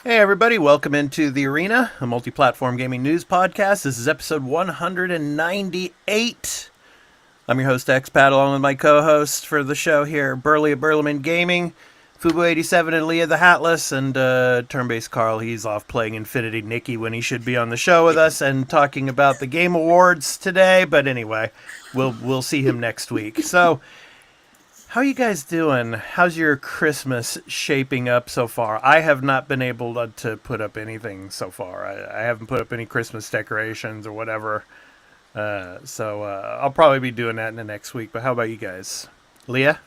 Hey everybody, welcome into The Arena, a multi-platform gaming news podcast. This is episode 198. I'm your host, Expat, along with my co-host for the show here, Burley of Burleman Gaming, Fubu87 and Leah the Hatless, and Turn-Based Carl. He's off playing Infinity Nikki when he should be on the show with us and talking about the Game Awards today, but anyway, we'll see him next week. So, how you guys doing? How's your Christmas shaping up so far? I have not been able to put up anything so far. I haven't put up any Christmas decorations or whatever. So I'll probably be doing that in the next week. But how about you guys? Leah?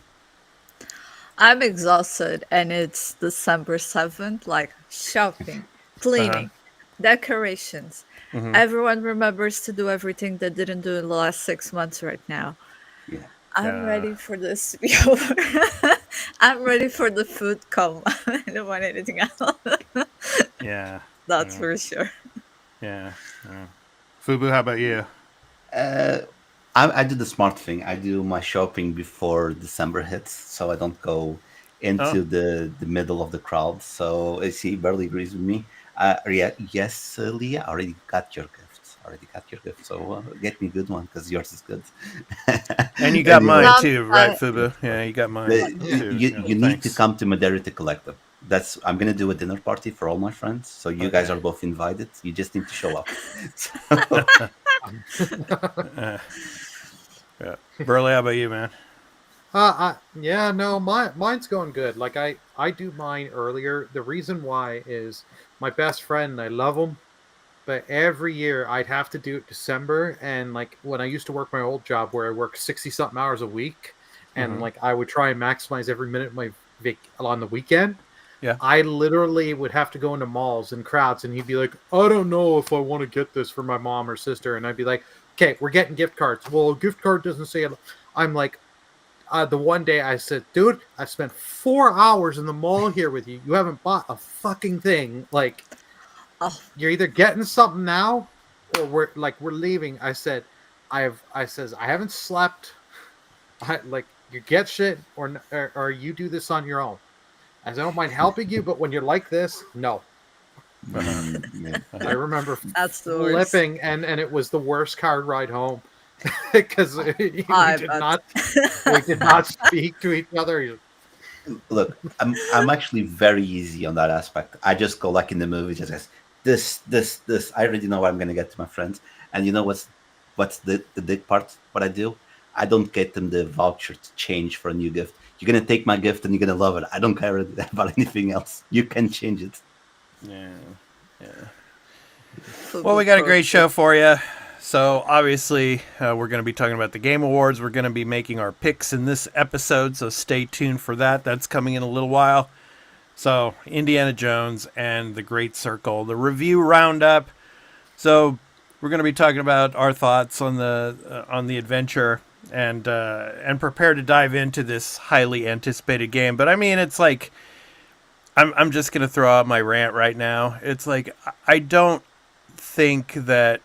I'm exhausted and it's December 7th, like shopping, cleaning, decorations. Mm-hmm. Everyone remembers to do everything they didn't do in the last 6 months right now. Yeah. I'm ready for this to be over. I'm ready for the food come. I don't want anything else. Yeah. That's for sure. Yeah. Fubu, how about you? I do the smart thing. I do my shopping before December hits, so I don't go into the middle of the crowd. So I see Barley agrees with me. Yes, Leah, I already got your gift. So get me a good one because yours is good. And you got Anyway, mine too, right, Fubu? Yeah, you got mine too. you need to come to Madeira to collect them. I'm gonna do a dinner party for all my friends. So you guys are both invited. You just need to show up. Yeah. Burley, how about you, man? Mine's going good. Like I do mine earlier. The reason why is my best friend, I love him, but every year I'd have to do it December. And like when I used to work my old job where I worked 60-something hours a week, and like I would try and maximize every minute of my on the weekend. Yeah. I literally would have to go into malls and crowds, and he'd be like, I don't know if I want to get this for my mom or sister. And I'd be like, okay, we're getting gift cards. Well, a gift card doesn't say it. I'm like, the one day I said, dude, I spent 4 hours in the mall here with you. You haven't bought a fucking thing. Like, you're either getting something now or we're leaving. I said, I haven't slept. You get shit or you do this on your own. I don't mind helping you, but when you're like this, no. I remember flipping, and it was the worst car ride home because we did not speak to each other. Look, I'm actually very easy on that aspect. I just go like in the movie, just this. I already know what I'm gonna get to my friends, and you know what's the big part? What I do? I don't get them the voucher to change for a new gift. You're going to take my gift and you're going to love it. I don't care about anything else. You can change it. Yeah. Well, we got a great show for you. So, obviously, we're going to be talking about the Game Awards. We're going to be making our picks in this episode, so stay tuned for that. That's coming in a little while. So, Indiana Jones and The Great Circle, the review roundup. So, we're going to be talking about our thoughts on the adventure. And prepare to dive into this highly anticipated game. But I mean, it's like, I'm just going to throw out my rant right now. It's like, I don't think that,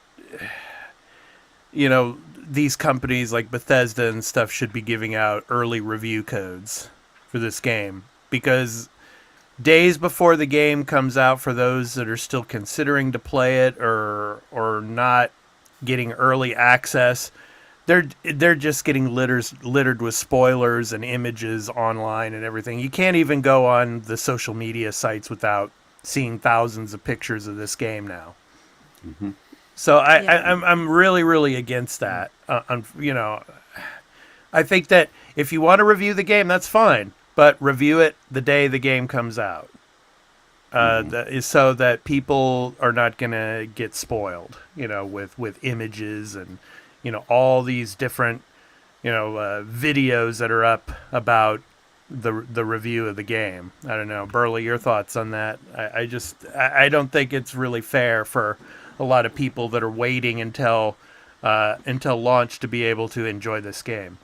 these companies like Bethesda and stuff should be giving out early review codes for this game. Because days before the game comes out, for those that are still considering to play it or not getting early access, they're just getting littered with spoilers and images online and everything. You can't even go on the social media sites without seeing thousands of pictures of this game now. Mm-hmm. So I'm really, really against that. I think that if you want to review the game, that's fine, but review it the day the game comes out. That is so that people are not going to get spoiled, with images and all these different, videos that are up about the review of the game. I don't know, Burley, your thoughts on that? I don't think it's really fair for a lot of people that are waiting until launch to be able to enjoy this game.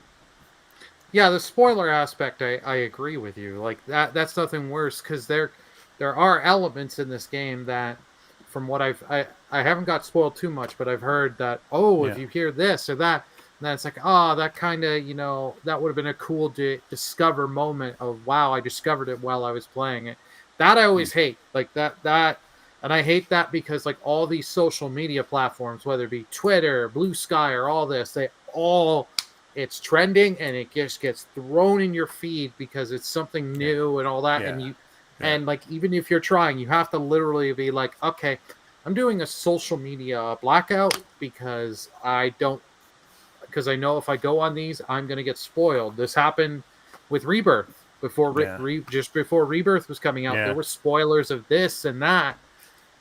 Yeah, the spoiler aspect, I agree with you. Like that's nothing worse because there are elements in this game that, from what I haven't got spoiled too much, but I've heard that if you hear this or that, then it's like that kind of that would have been a cool discover moment of wow, I discovered it while I was playing it. That I always hate. Like that and I hate that because like all these social media platforms, whether it be Twitter, Blue Sky, or all this, it's trending and it just gets thrown in your feed because it's something new and all that. Yeah. And Yeah. and like even if you're trying, you have to literally be like, okay, I'm doing a social media blackout because I know if I go on these, I'm gonna get spoiled. This happened with Rebirth just before Rebirth was coming out. Yeah. There were spoilers of this and that,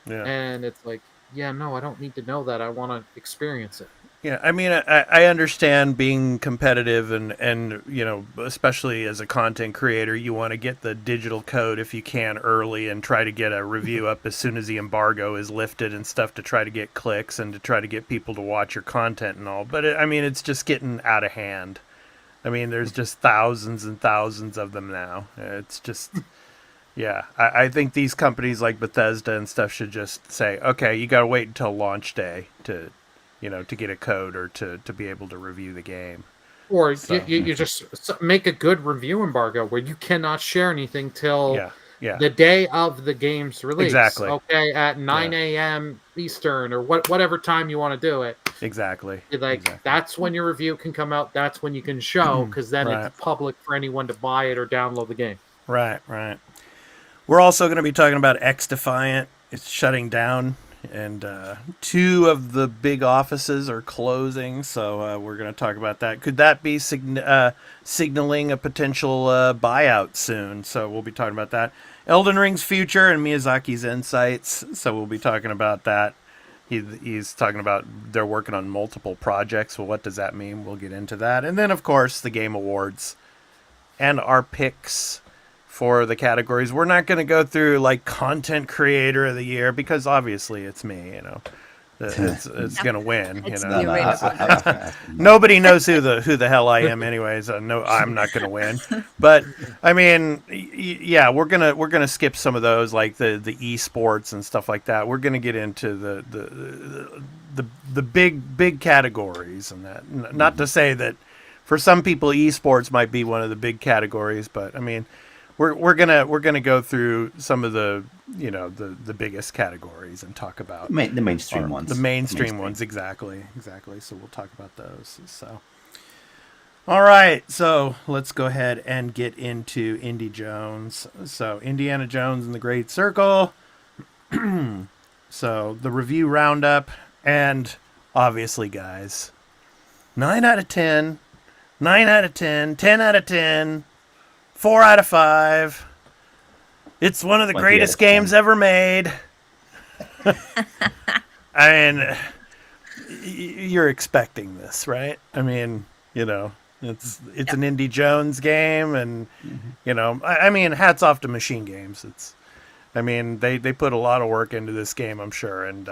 Yeah. and it's like, yeah, no, I don't need to know that. I want to experience it. Yeah, I mean, I understand being competitive and you know, especially as a content creator, you want to get the digital code if you can early and try to get a review up as soon as the embargo is lifted and stuff to try to get clicks and to try to get people to watch your content and all. But I mean, it's just getting out of hand. I mean, there's just thousands and thousands of them now. It's just, yeah. I think these companies like Bethesda and stuff should just say, okay, you got to wait until launch day to get a code or to be able to review the game. Or you just make a good review embargo where you cannot share anything till the day of the game's release. Exactly. Okay, at 9 a.m. Eastern or whatever time you want to do it. Exactly. That's when your review can come out. That's when you can show, because then it's public for anyone to buy it or download the game. Right. We're also going to be talking about XDefiant. It's shutting down. And 2 of the big offices are closing, so we're going to talk about that. Could that be signaling a potential buyout soon? So we'll be talking about that. Elden Ring's future and Miyazaki's insights, so we'll be talking about that. He's talking about they're working on multiple projects. Well, what does that mean? We'll get into that. And then, of course, the Game Awards and our picks for the categories. We're not going to go through like content creator of the year because obviously it's me, you know. It's going to win, you know. Nobody knows who the hell I am anyways. No, I'm not going to win. But I mean, yeah, we're going to skip some of those like the esports and stuff like that. We're going to get into the big categories and that. Not to say that for some people esports might be one of the big categories, but I mean, we're gonna go through some of the the biggest categories and talk about the mainstream ones. The mainstream ones, exactly. So we'll talk about those. So, all right. So let's go ahead and get into Indy Jones. So Indiana Jones and the Great Circle. So the review roundup, and obviously, guys, 9 out of 10, 9 out of 10, 10 out of 10. 4 out of 5. It's one of the greatest games ever made. I mean, you're expecting this, right? I mean, you know, it's an Indy Jones game, and you know, I mean, hats off to Machine Games. I mean, they put a lot of work into this game, I'm sure, and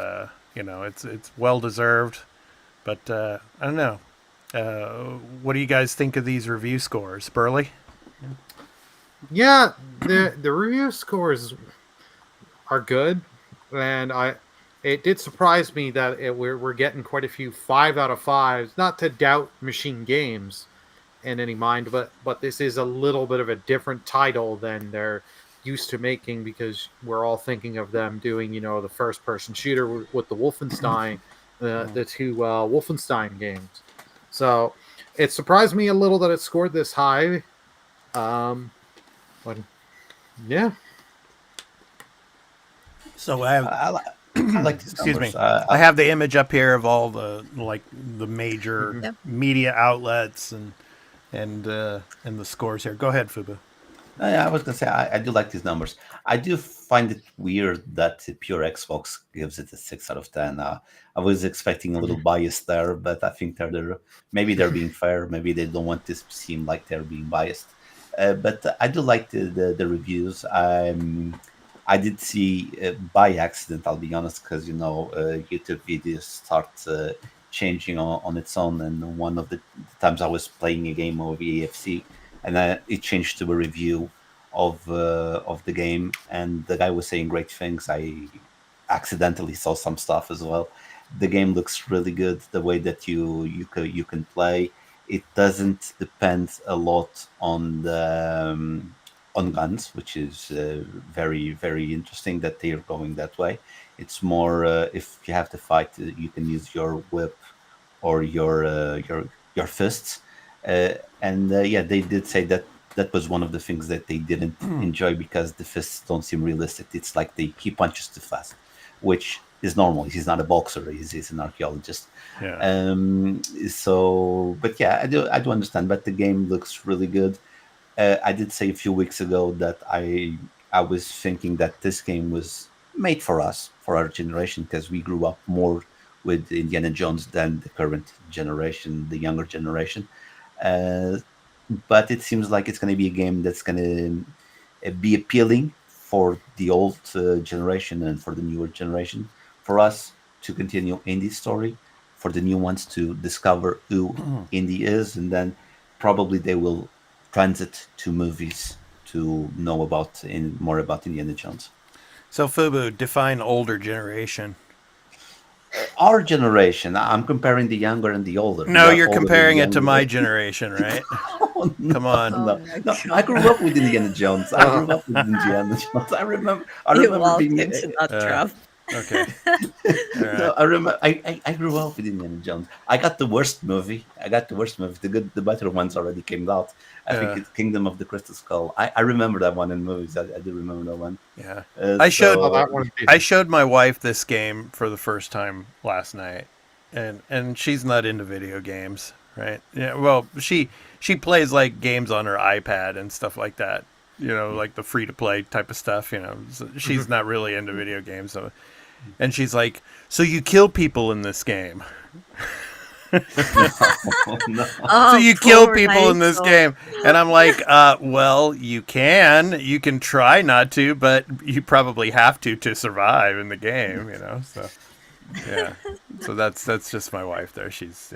you know, it's well deserved. But I don't know. What do you guys think of these review scores, Burley? Yeah, the review scores are good, and it did surprise me that we're getting quite a few 5 out of 5s. Not to doubt Machine Games in any mind, but this is a little bit of a different title than they're used to making, because we're all thinking of them doing, you know, the first person shooter with the Wolfenstein, the 2 Wolfenstein games. So it surprised me a little that it scored this high. But yeah. So I like these excuse numbers. me. I have the image up here of all the major media outlets and the scores here. Go ahead, Fubu. I was gonna say I do like these numbers. I do find it weird that Pure Xbox gives it a 6 out of 10. I was expecting a little bias there, but I think maybe they're being fair. Maybe they don't want this to seem like they're being biased. But I do like the reviews. I did see by accident, I'll be honest, because you know YouTube videos start changing on its own. And one of the times I was playing a game of EFC, and it changed to a review of the game, and the guy was saying great things. I accidentally saw some stuff as well. The game looks really good. The way that you can play, it doesn't depend a lot on on guns, which is very, very interesting that they are going that way. It's more if you have to fight, you can use your whip or your fists. And they did say that that was one of the things that they didn't enjoy because the fists don't seem realistic. It's like he punches too fast, which is normal. He's not a boxer. He's an archaeologist. Yeah. But yeah, I do understand. But the game looks really good. I did say a few weeks ago that I was thinking that this game was made for us, for our generation, because we grew up more with Indiana Jones than the current generation, the younger generation. Uh, but it seems like it's going to be a game that's going to be appealing for the old generation and for the newer generation. For us to continue Indy's story, for the new ones to discover who Indy is, and then probably they will transit to movies to know more about Indiana Jones. So Fubu, define older generation. Our generation. I'm comparing the younger and the older. No, We are you're older comparing than it to the my younger. generation, right? Oh, no, Come on. Oh no, my no. God. I grew up with Indiana Jones. I grew up with Indiana Jones. I remember You walked being into that trap. Okay. All right. No, I remember. I grew up with Indiana Jones. I got the worst movie. The better ones already came out. I think it's Kingdom of the Crystal Skull. I remember that one in movies. I do remember that one. Yeah. Uh, I showed so- that one. I showed my wife this game for the first time last night, and she's not into video games, right? Yeah. Well, she plays like games on her iPad and stuff like that. You know, like the free to play type of stuff. You know, so she's not really into video games. So, and she's like, "So you kill people in this game? no. Oh, So you kill poor people in this Hazel. game?" And I'm like, "Well, you can try not to, but you probably have to survive in the game, you know." So, yeah. So that's just my wife there. She's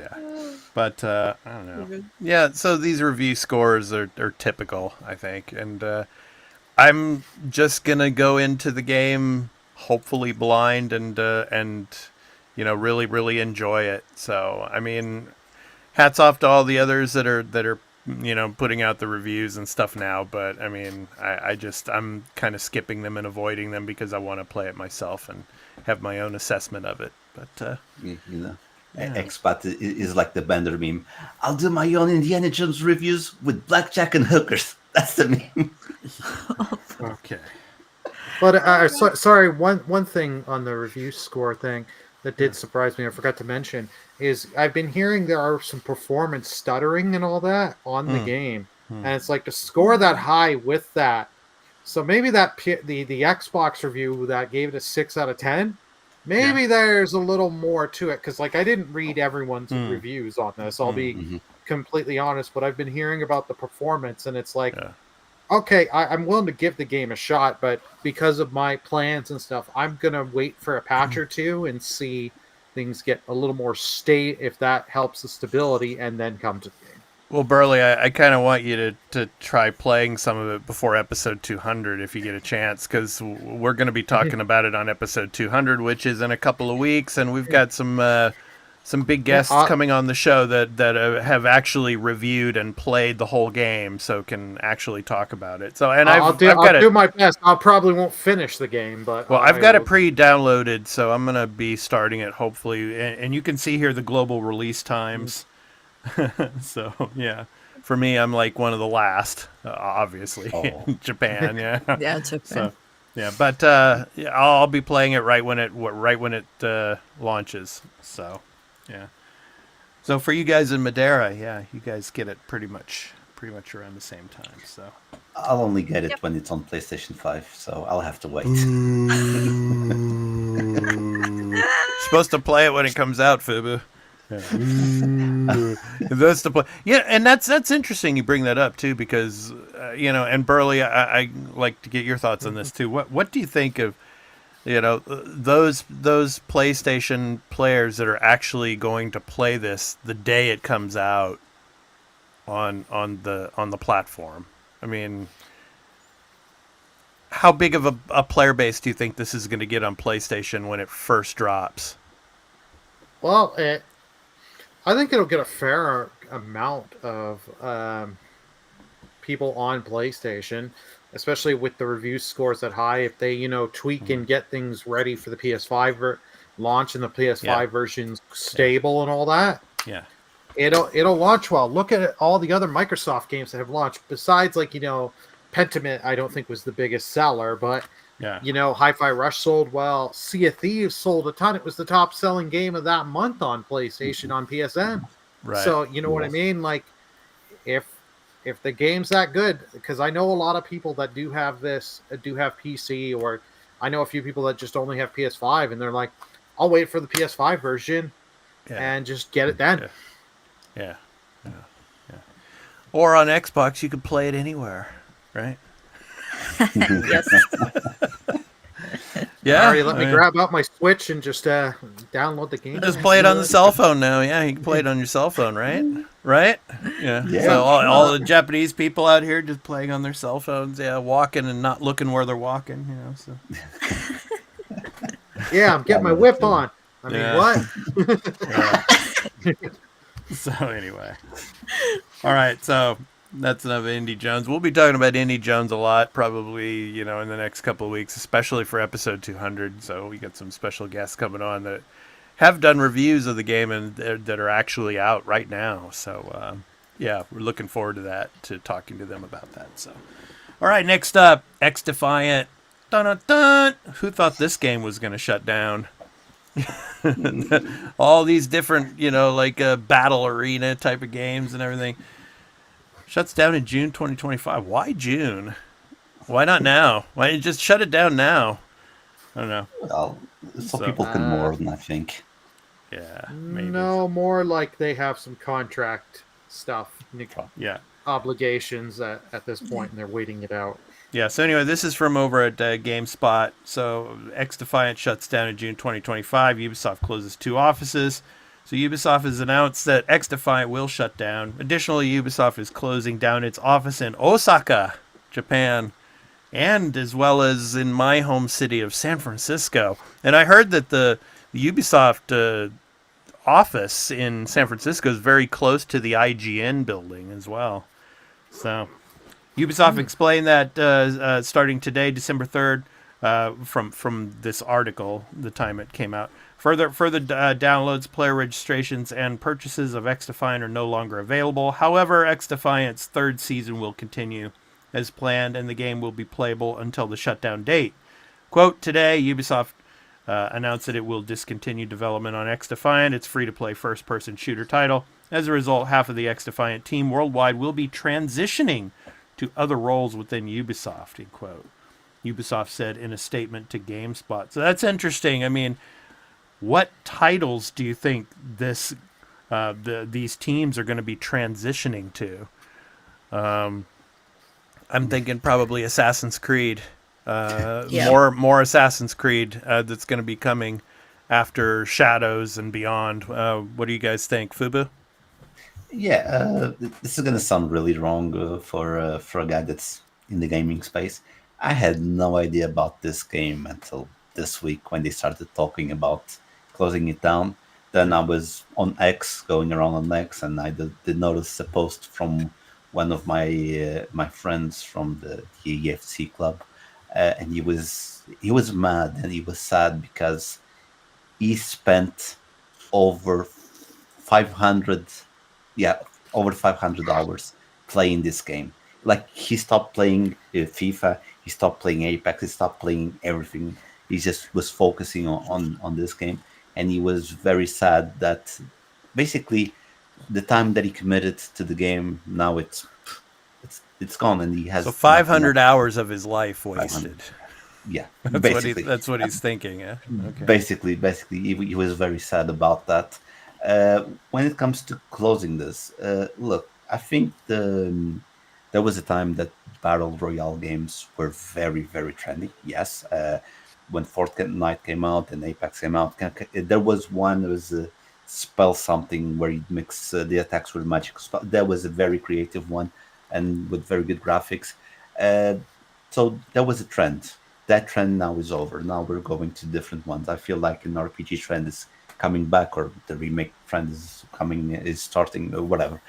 but I don't know. Yeah. So these review scores are typical, I think, and I'm just gonna go into the game hopefully blind and really really enjoy it. So I mean, hats off to all the others that are putting out the reviews and stuff now. But I mean, I'm kind of skipping them and avoiding them because I want to play it myself and have my own assessment of it. But Expat is like the Bender meme. I'll do my own Indiana Jones reviews with blackjack and hookers. That's the meme. okay. But sorry, one thing on the review score thing that did surprise me, I forgot to mention, is I've been hearing there are some performance stuttering and all that on the game, and it's like to score that high with that. So maybe that the Xbox review that gave it a 6 out of 10. Maybe there's a little more to it because, like, I didn't read everyone's reviews on this. I'll be completely honest, but I've been hearing about the performance, and it's like, okay, I'm willing to give the game a shot, but because of my plans and stuff, I'm gonna wait for a patch or two and see things get a little more state if that helps the stability, and then come to the game. Well, Burley, I kind of want you to try playing some of it before episode 200 if you get a chance, because we're going to be talking about it on episode 200, which is in a couple of weeks, and we've got some big guests coming on the show that have actually reviewed and played the whole game, so can actually talk about it. So, and I'll do my best. I probably won't finish the game, but I've got it pre-downloaded, so I'm going to be starting it hopefully, and you can see here the global release times. So yeah, for me, I'm like one of the last, obviously. Japan, yeah. Yeah, Japan. So, yeah, but I'll be playing it right when it launches. So, yeah. So for you guys in Madeira, yeah, you guys get it pretty much around the same time. So I'll only get it when it's on PlayStation 5, so I'll have to wait. You're supposed to play it when it comes out, Fubu. That's the play. Yeah, and that's interesting. You bring that up too, because and Burley, I like to get your thoughts on this too. What do you think of those PlayStation players that are actually going to play this the day it comes out on the platform? I mean, how big of a player base do you think this is going to get on PlayStation when it first drops? Well, I think it'll get a fair amount of people on PlayStation. especially with the review scores that high. If they, tweak and get things ready for the PS5 launch and the PS5 version's stable and all that, it'll launch well. Look at all the other Microsoft games that have launched. Besides, Pentiment, I don't think was the biggest seller, but Hi-Fi Rush sold well. Sea of Thieves sold a ton. It was the top selling game of that month on PlayStation on PSN. Right. So you know what I mean? Like, if the game's that good, because I know a lot of people that do have PC, or I know a few people that just only have PS5, and they're like, I'll wait for the PS5 version and just get it then. Yeah. Or on Xbox, you could play it anywhere, right? Yes. Yeah. Sorry, let me grab out my Switch and just download the game. Just play it on the cell phone now. Yeah, you can play it on your cell phone, right? Right? Yeah. So all the Japanese people out here just playing on their cell phones, walking and not looking where they're walking, So. Yeah, I'm getting my whip on. I mean, what? So anyway. All right, so that's enough of Indy Jones. We'll be talking about Indy Jones a lot, probably, in the next couple of weeks, especially for episode 200. So we got some special guests coming on that have done reviews of the game and that are actually out right now. So, we're looking forward to that, to talking to them about that. So, all right, next up, XDefiant. Dun, dun, dun. Who thought this game was going to shut down? All these different, battle arena type of games and everything. Shuts down in June 2025. Why June? Why not now? Why didn't you just shut it down now? I don't know. Well, so people can mourn, I think. Yeah, maybe. No, more like they have some contract stuff. Obligations at this point, and they're waiting it out. Yeah, so anyway, this is from over at GameSpot. So XDefiant shuts down in June 2025. Ubisoft closes 2 offices. So Ubisoft has announced that XDefiant will shut down. Additionally, Ubisoft is closing down its office in Osaka, Japan, and as well as in my home city of San Francisco. And I heard that the Ubisoft office in San Francisco is very close to the IGN building as well. So Ubisoft explained that starting today, December 3rd, from this article, the time it came out. Further downloads, player registrations, and purchases of XDefiant are no longer available. However, XDefiant's 3rd season will continue as planned, and the game will be playable until the shutdown date. Quote, today, Ubisoft announced that it will discontinue development on XDefiant, its free-to-play first-person shooter title. As a result, half of the XDefiant team worldwide will be transitioning to other roles within Ubisoft, end quote. Ubisoft said in a statement to GameSpot. So that's interesting. I mean, what titles do you think these teams are going to be transitioning to? I'm thinking probably Assassin's Creed. More Assassin's Creed that's going to be coming after Shadows and beyond. What do you guys think, Fubu? Yeah, this is going to sound really wrong for a guy that's in the gaming space. I had no idea about this game until this week when they started talking about closing it down. Then I was on X, going around on X, and I did notice a post from one of my friends from the EFC club, and he was mad and he was sad because he spent over 500 hours playing this game. Like, he stopped playing FIFA, he stopped playing Apex, he stopped playing everything. He just was focusing on this game, and he was very sad that basically the time that he committed to the game, now it's gone, and he has 500 hours of his life wasted. Yeah, that's what he's thinking. Yeah, okay. Basically, he was very sad about that. When it comes to closing this, look, I think there was a time that battle royale games were very, very trendy. Yes, when Fortnite came out and Apex came out, there was a spell something where you mix the attacks with magic spell. That was a very creative one and with very good graphics. So there was a trend. That trend now is over. Now we're going to different ones. I feel like an RPG trend is coming back, or the remake trend is starting, or whatever.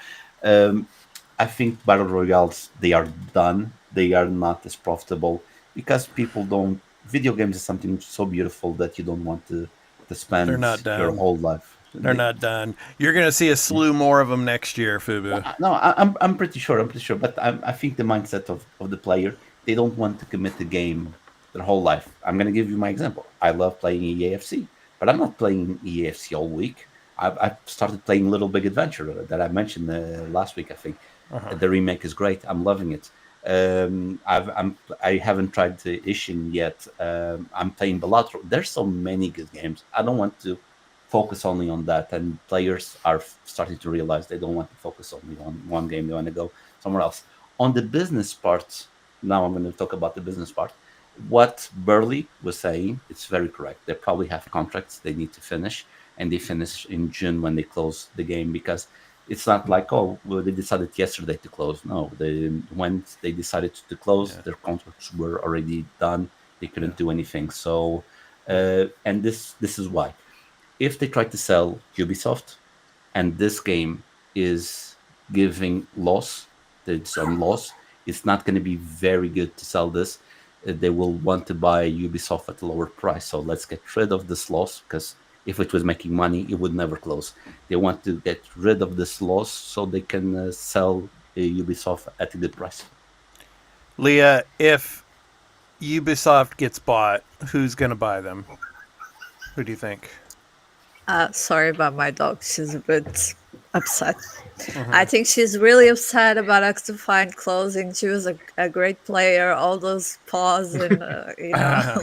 I think battle royales, they are done. they are not as profitable because people don't. Video games is something so beautiful that you don't want to They're spend not your done. whole life. They're not done. You're going to see a slew more of them next year, Fubu. No, I'm pretty sure. I'm pretty sure. But I think the mindset of the player, they don't want to commit the game their whole life. I'm going to give you my example. I love playing EAFC, but I'm not playing EAFC all week. I've started playing Little Big Adventure that I mentioned last week. I think the remake is great. I'm loving it. I haven't tried the Ishin yet. I'm playing Balatro. There's so many good games. I don't want to focus only on that, and players are starting to realize they don't want to focus only on one game. They want to go somewhere else. On the business part, now I'm going to talk about the business part. What Burley was saying, it's very correct. They probably have contracts they need to finish, and they finish in June when they close the game, because it's not like, oh, well, they decided yesterday to close. No, when they decided to close, their contracts were already done. They couldn't do anything. So, and this is why. If they try to sell Ubisoft, and this game is giving loss, it's on loss, it's not going to be very good to sell this. They will want to buy Ubisoft at a lower price. So let's get rid of this loss, because if it was making money, it would never close. They want to get rid of this loss so they can sell Ubisoft at a good price. Leah, if Ubisoft gets bought, who's going to buy them? Who do you think? Sorry about my dog. She's a bit upset. I think she's really upset about XDefiant closing. She was a great player. All those paws and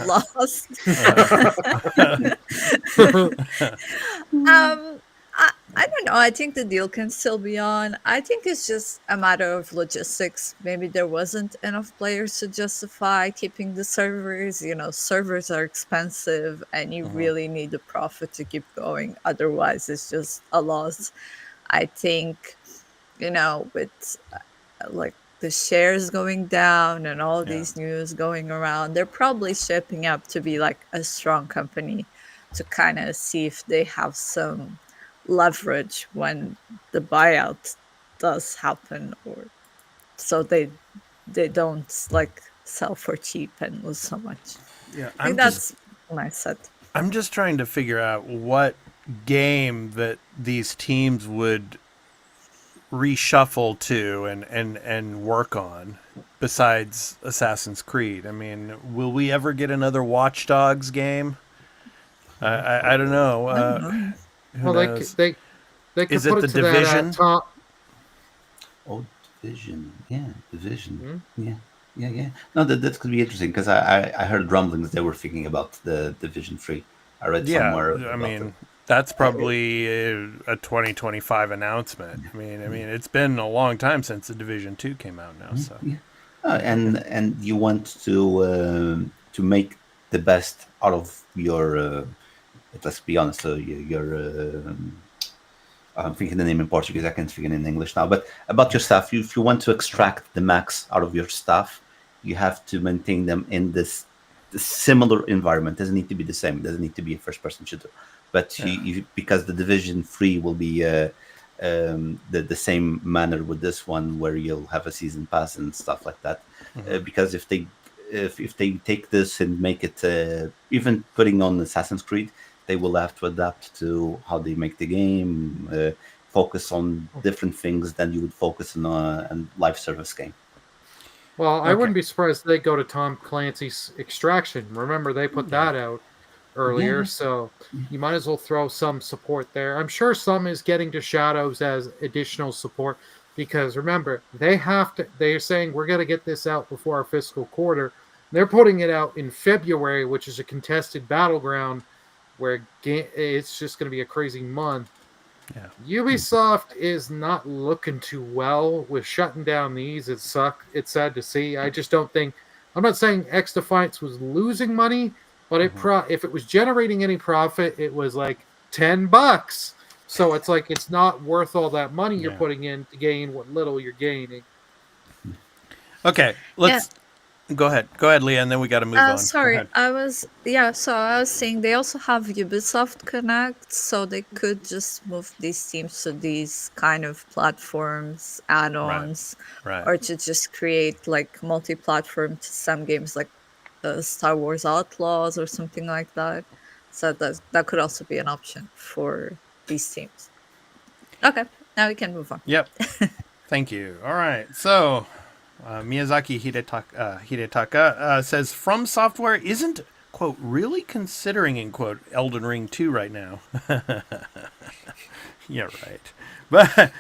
lost. I don't know. I think the deal can still be on. I think it's just a matter of logistics. Maybe there wasn't enough players to justify keeping the servers. Servers are expensive and you really need the profit to keep going. Otherwise, it's just a loss. I think, with like the shares going down and all these news going around, they're probably shaping up to be like a strong company to kind of see if they have some leverage when the buyout does happen, or so they don't like sell for cheap and lose so much. I think that's what I said. I'm just trying to figure out what game that these teams would reshuffle to and work on besides Assassin's Creed. I mean, will we ever get another Watch Dogs game? I don't know. I don't know. Well, they could Is it put the it to Division? that top. Oh, Division. Yeah, Division. Yeah. No, that could be interesting, because I heard rumblings they were thinking about the Division 3. I read somewhere. I mean, that's probably a 2025 announcement. I mean, it's been a long time since the Division 2 came out now. So, and you want to make the best out of your. Let's be honest. I'm thinking the name in Portuguese. I can't think it in English now. But about your stuff, if you want to extract the max out of your stuff, you have to maintain them in this similar environment. It doesn't need to be the same. It doesn't need to be a first-person shooter. But because the Division 3 will be the same manner with this one, where you'll have a season pass and stuff like that. Because if they take this and make it, even putting on Assassin's Creed, they will have to adapt to how they make the game, focus on different things than you would focus on a live service game. Well, I wouldn't be surprised if they go to Tom Clancy's Extraction. Remember, they put that out earlier, so you might as well throw some support there. I'm sure some is getting to Shadows as additional support, because remember, they're saying we're going to get this out before our fiscal quarter. They're putting it out in February, which is a contested battleground, where it's just going to be a crazy month. Ubisoft is not looking too well with shutting down these. It's sad to see. I just don't think. I'm not saying XDefiant was losing money, but if it was generating any profit, it was like $10. So it's like it's not worth all that money you're putting in to gain what little you're gaining. okay, let's Go ahead, Leah, and then we got to move on. Go Sorry, ahead. so I was saying they also have Ubisoft Connect, so they could just move these teams to these kind of platforms, add-ons, Right. or to just create like multi-platform to some games like Star Wars Outlaws or something like that. So that could also be an option for these teams. Okay, now we can move on. Yep. Thank you. All right. So, Miyazaki Hidetaka says From Software isn't, quote, really considering, in quote, Elden Ring 2 right now. Yeah, right.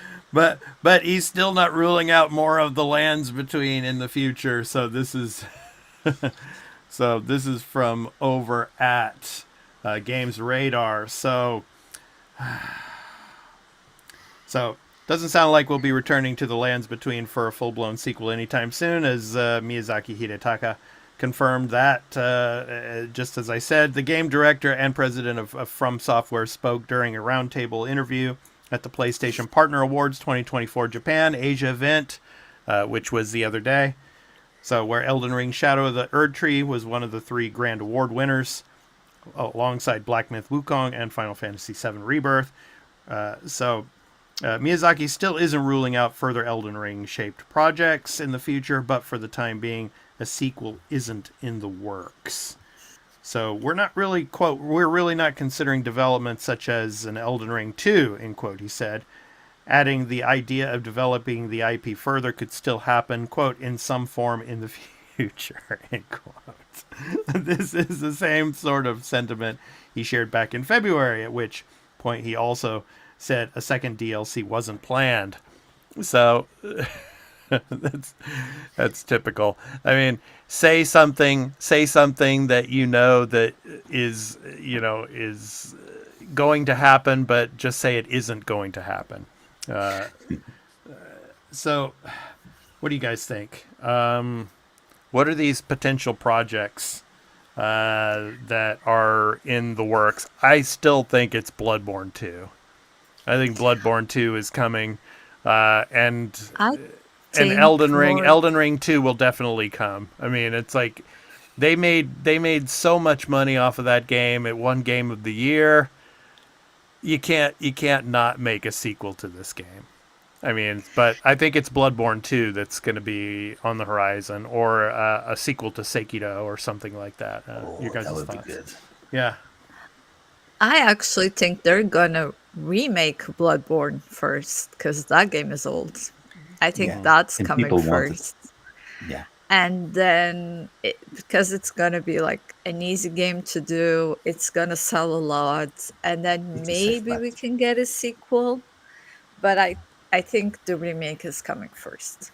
But he's still not ruling out more of the lands between in the future. So this is from over at Games Radar. So doesn't sound like we'll be returning to the lands between for a full-blown sequel anytime soon, as Miyazaki Hidetaka confirmed that. Just as I said, the game director and president of From Software spoke during a roundtable interview at the PlayStation Partner Awards 2024 Japan Asia event, which was the other day. So where Elden Ring Shadow of the Erd Tree was one of the 3 Grand Award winners, alongside Black Myth Wukong and Final Fantasy VII Rebirth. Miyazaki still isn't ruling out further Elden Ring-shaped projects in the future, but for the time being, a sequel isn't in the works. So we're not really, quote, we're really not considering development such as an Elden Ring 2, end quote, he said. Adding the idea of developing the IP further could still happen, quote, in some form in the future, end quote. This is the same sort of sentiment he shared back in February, at which point he also said a second DLC wasn't planned. So that's typical. I mean, say something that that is going to happen, but just say it isn't going to happen. So what do you guys think? What are these potential projects that are in the works? I still think it's Bloodborne 2. I think Bloodborne 2 is coming, and Elden Ring 2 will definitely come. I mean, it's like they made so much money off of that game. It won Game of the Year. You can't not make a sequel to this game. I mean, but I think it's Bloodborne 2 that's going to be on the horizon, or a sequel to Sekiro or something like that. Your guys' that would thoughts? be good. Yeah. I actually think they're gonna remake Bloodborne first because that game is old. I think that's And coming people want it. first. Yeah. And then, because it's gonna be like an easy game to do, it's gonna sell a lot, and then It's a safe maybe we bet. can get a sequel. But I think the remake is coming first.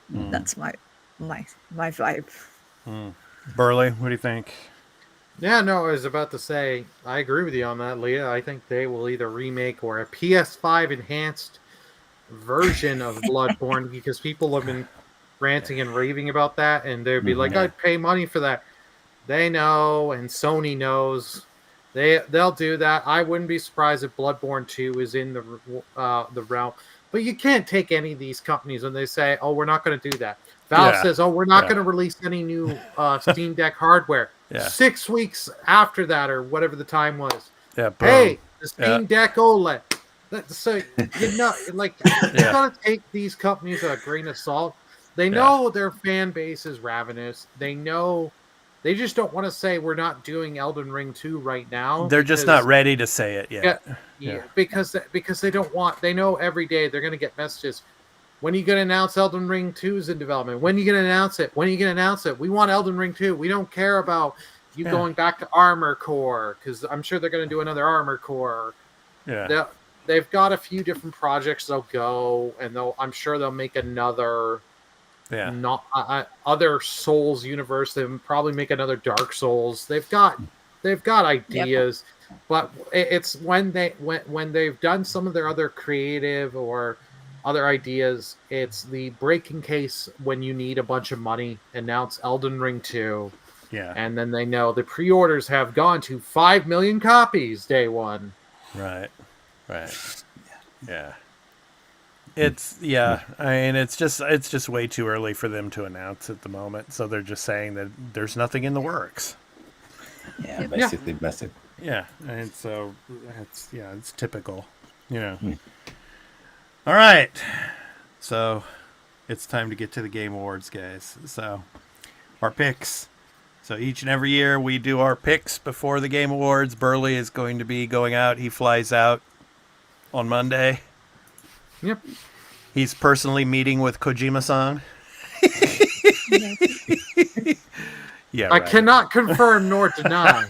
That's my vibe. Burley, what do you think? Yeah, no, I was about to say, I agree with you on that, Leah. I think they will either remake or a PS5 enhanced version of Bloodborne, because people have been ranting and raving about that, and they'd be like, I'd pay money for that. They know, and Sony knows. They'll do that. I wouldn't be surprised if Bloodborne 2 is in the realm. But you can't take any of these companies when they say, oh, we're not going to do that. Valve says, oh, we're not going to release any new Steam Deck hardware. Yeah. 6 weeks after that, or whatever the time was. Yeah, boom. Hey, the Steam Deck OLED. So, you got to take these companies with a grain of salt. They know their fan base is ravenous. They know. They just don't want to say we're not doing Elden Ring 2 right now. They're just not ready to say it yet. Yeah, because they don't want. They know every day they're going to get messages. When are you going to announce Elden Ring 2's in development? When are you going to announce it? When are you going to announce it? We want Elden Ring 2. We don't care about you going back to Armor Core, because I'm sure they're going to do another Armor Core. Yeah. They've got a few different projects they'll go, and I'm sure they'll make another. Other Souls universe. They'll probably make another Dark Souls. They've got ideas, but it's when they've done some of their other creative or other ideas. It's the breaking case when you need a bunch of money. Announce Elden Ring 2. Yeah. And then they know the pre-orders have gone to 5 million copies day one. Right. Yeah. It's I mean, it's just way too early for them to announce at the moment. So they're just saying that there's nothing in the works. Yeah, basically. Yeah, and so it's typical. Yeah. Hmm. All right, so it's time to get to the Game Awards, guys. So our picks. So each and every year we do our picks before the Game Awards. Burley is going to be going out. He flies out on Monday. Yep. He's personally meeting with Kojima-san. Yeah, I right. cannot confirm nor deny.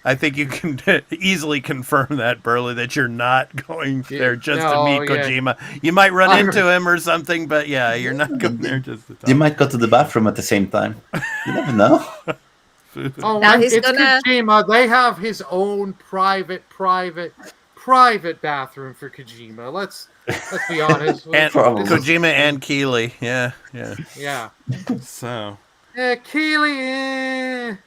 I think you can easily confirm that, Burley, that you're not going there just to No, meet yeah. Kojima. You might run into him or something, but yeah, you're not going there just to talk. You might go to the bathroom at the same time. You never know. Oh, Now and he's it's gonna- Kojima. They have his own private bathroom for Kojima. Let's be honest. And Probably. Kojima and Keeley. Yeah. Yeah. So, Keely.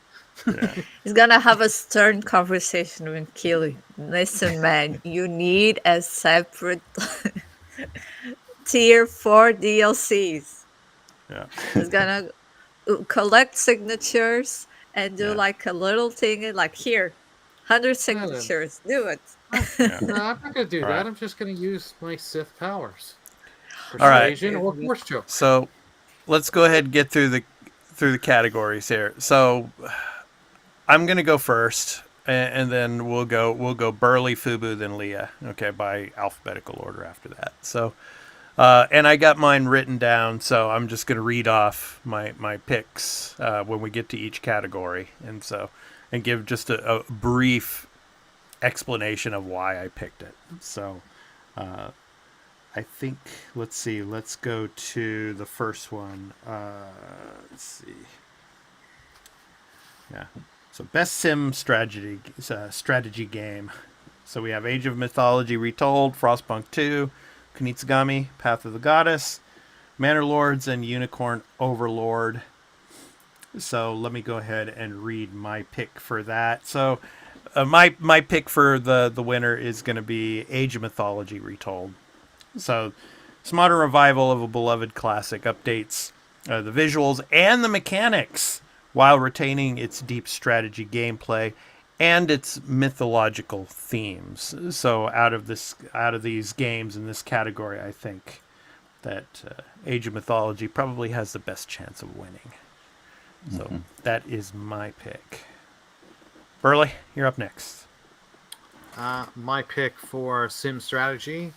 He's gonna have a stern conversation with Keely. Listen, man, you need a separate tier for DLCs. yeah. He's gonna collect signatures and do Yeah. like a little thing, like here, 100 signatures. Do it. No, I'm not gonna do All that. right. I'm just gonna use my Sith powers. All right. Persuasion or force choke. So, let's go ahead and get through the categories here. So, I'm gonna go first, and then we'll go Burley, Fubu, then Leah. Okay, by alphabetical order after that. So, and I got mine written down, so I'm just gonna read off my picks when we get to each category, and give just a brief explanation of why I picked it. So, I think let's go to the first one. Let's see. Yeah. So best sim strategy game. So we have Age of Mythology Retold, Frostpunk 2, Kunitsugami, Path of the Goddess, Manor Lords, and Unicorn Overlord. So let me go ahead and read my pick for that. So my pick for the winner is going to be Age of Mythology Retold. So it's a modern revival of a beloved classic, updates the visuals and the mechanics while retaining its deep strategy gameplay and its mythological themes. So out of these games in this category, I think that Age of Mythology probably has the best chance of winning. So that is my pick. Burley, you're up next. My pick for sim strategy,